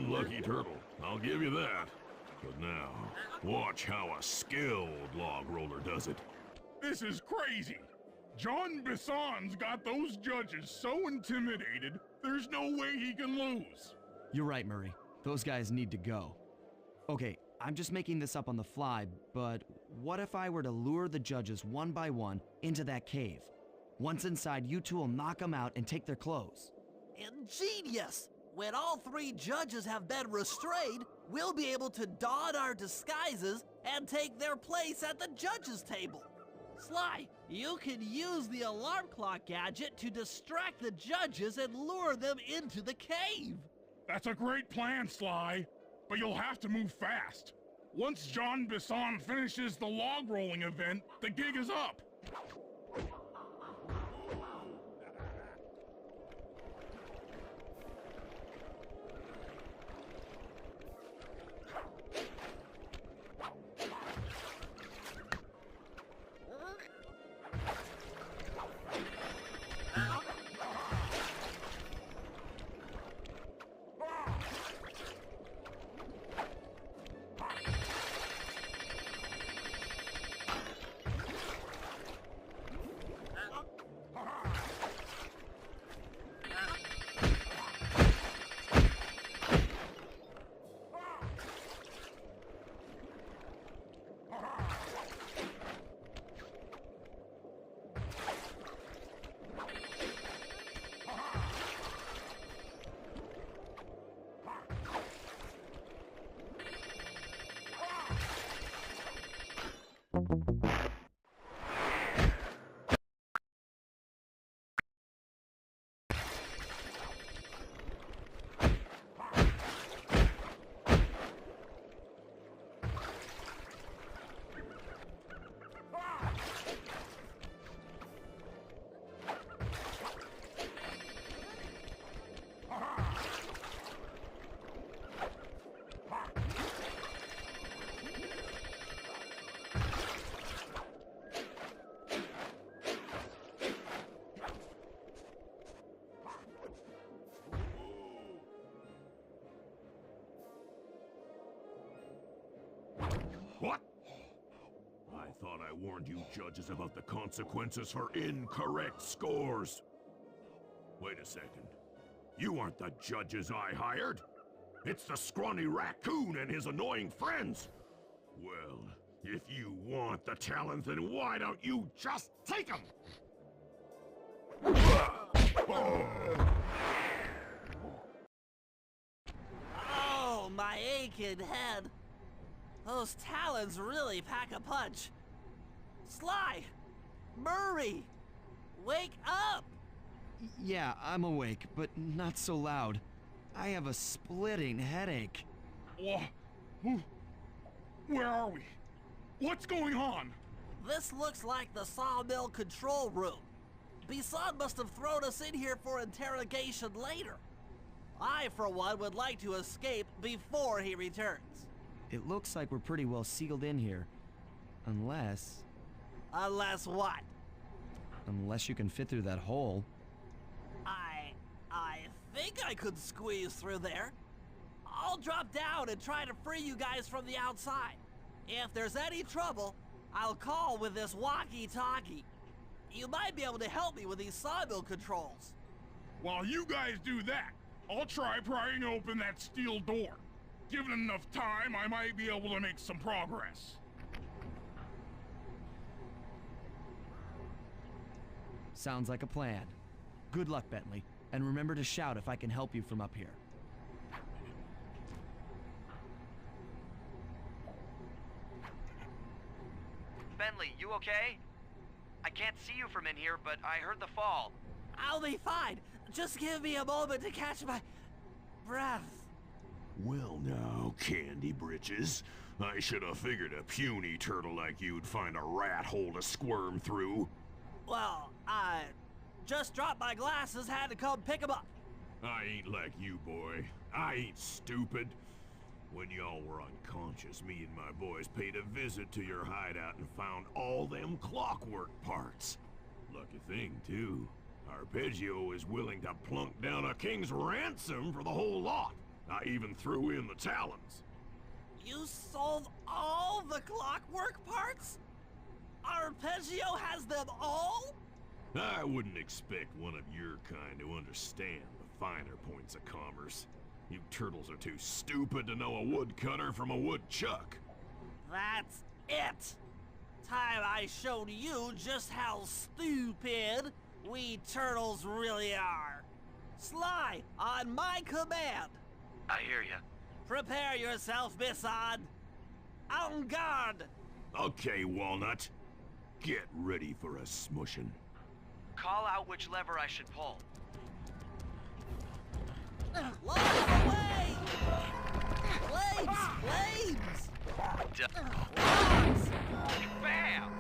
Lucky turtle, I'll give you that. But now, watch how a skilled log roller does it. This is crazy. John Bison's got those judges so intimidated, there's no way he can lose. You're right, Murray. Those guys need to go. Okay, I'm just making this up on the fly, but what if I were to lure the judges one by one into that cave? Once inside, you two will knock them out and take their clothes. Ingenious! When all 3 judges have been restrained, we'll be able to don our disguises and take their place at the judges' table. Sly, you can use the alarm clock gadget to distract the judges and lure them into the cave. That's a great plan, Sly, but you'll have to move fast. Once John Bison finishes the log rolling event, the gig is up. What? I thought I warned you judges about the consequences for incorrect scores. Wait a second. You aren't the judges I hired. It's the scrawny raccoon and his annoying friends. Well, if you want the talent, then why don't you just take them? Oh, my aching head. Those talons really pack a punch. Sly! Murray! Wake up! Yeah, I'm awake, but not so loud. I have a splitting headache. Where are we? What's going on? This looks like the sawmill control room. Bison must have thrown us in here for interrogation later. I, for one, would like to escape before he returns. It looks like we're pretty well sealed in here. Unless... Unless what? Unless you can fit through that hole. I think I could squeeze through there. I'll drop down and try to free you guys from the outside. If there's any trouble, I'll call with this walkie-talkie. You might be able to help me with these sawmill controls. While you guys do that, I'll try prying open that steel door. Given enough time, I might be able to make some progress. Sounds like a plan. Good luck, Bentley. And remember to shout if I can help you from up here. Bentley, you okay? I can't see you from in here, but I heard the fall. I'll be fine. Just give me a moment to catch my breath. Well now, Candy Britches. I should have figured a puny turtle like you'd find a rat hole to squirm through. Well, I just dropped my glasses, had to come pick them up. I ain't like you, boy. I ain't stupid. When y'all were unconscious, me and my boys paid a visit to your hideout and found all them clockwork parts. Lucky thing, too. Arpeggio is willing to plunk down a king's ransom for the whole lot. I even threw in the talons. You sold all the clockwork parts? Arpeggio has them all? I wouldn't expect one of your kind to understand the finer points of commerce. You turtles are too stupid to know a woodcutter from a woodchuck. That's it! Time I showed you just how stupid we turtles really are. Sly, on my command. I hear you. Prepare yourself, Bison. En garde! Okay, Walnut. Get ready for a smushin'. Call out which lever I should pull. Lock away! Blades! Blades! Logs! Bam!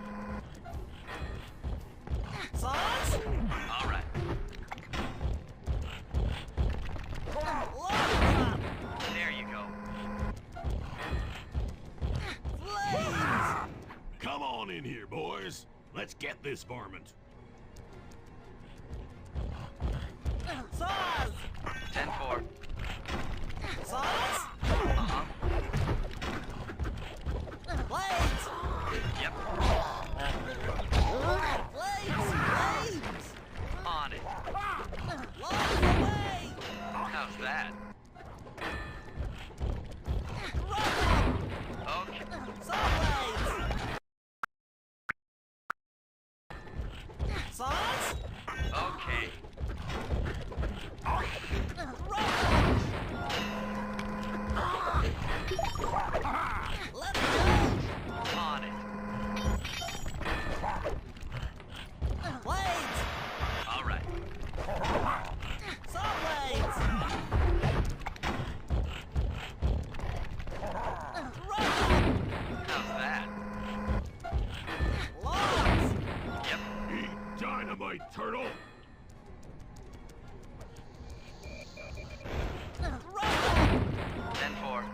Saws? All right. Lock! There you go. Blades! Come on in here, boys. Let's get this varmint. Saws! 10-4. Saws? Uh-huh. Blades! Yep. Blades! Blades! On it. Lock away! How's that? Run! Okay. Saw blades! turtle! Run! 10-4.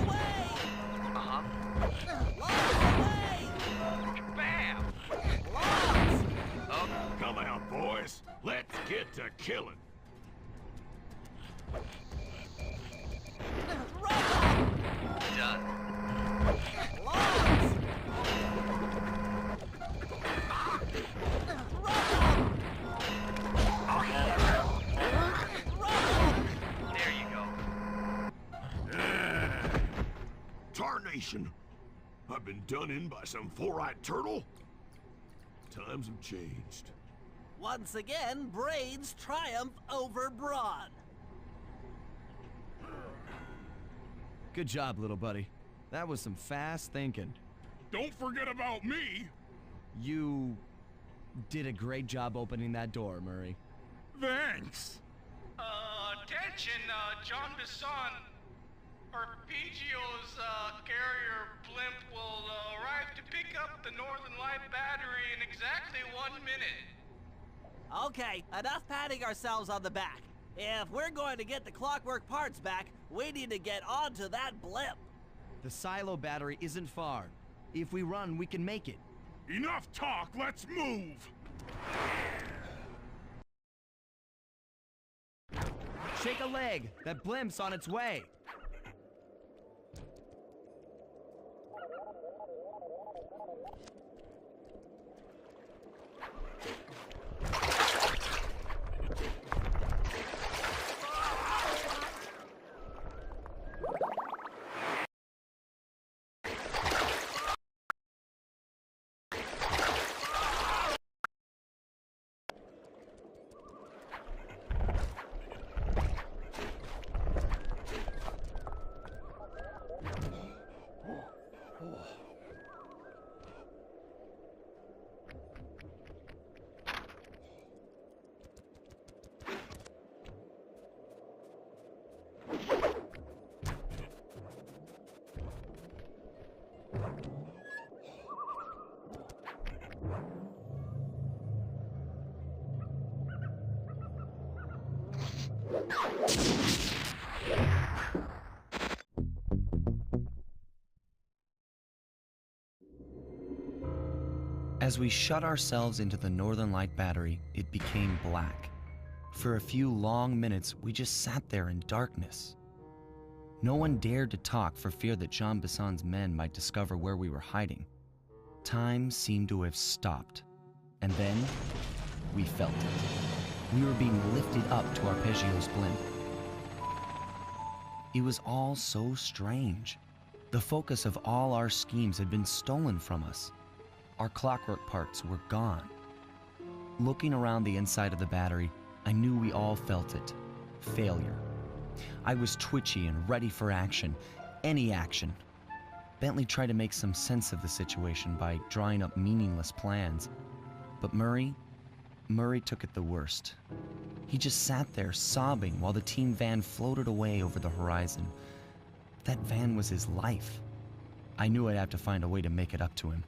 Away! Uh-huh. Logs away! Bam! Logs! Come out, boys. Let's get to killing. Run! Done. Logs! There you go. Tarnation! I've been done in by some four-eyed turtle? Times have changed. Once again, brains triumph over brawn. Good job, little buddy. That was some fast thinking. Don't forget about me. You did a great job opening that door, Murray. Thanks. Attention, John Bisson. Arpeggio's carrier blimp will arrive to pick up the Northern Light battery in exactly 1 minute. Okay, enough patting ourselves on the back. If we're going to get the clockwork parts back, we need to get onto that blimp. The silo battery isn't far. If we run, we can make it. Enough talk, let's move. Shake a leg. That blimp's on its way. As we shut ourselves into the Northern Light battery, it became black. For a few long minutes, we just sat there in darkness. No one dared to talk for fear that Jean Bisson's men might discover where we were hiding. Time seemed to have stopped. And then, we felt it. We were being lifted up to Arpeggio's blimp. It was all so strange. The focus of all our schemes had been stolen from us. Our clockwork parts were gone. Looking around the inside of the battery, I knew we all felt it. Failure. I was twitchy and ready for action. Any action. Bentley tried to make some sense of the situation by drawing up meaningless plans. But Murray took it the worst. He just sat there sobbing while the team van floated away over the horizon. That van was his life. I knew I'd have to find a way to make it up to him.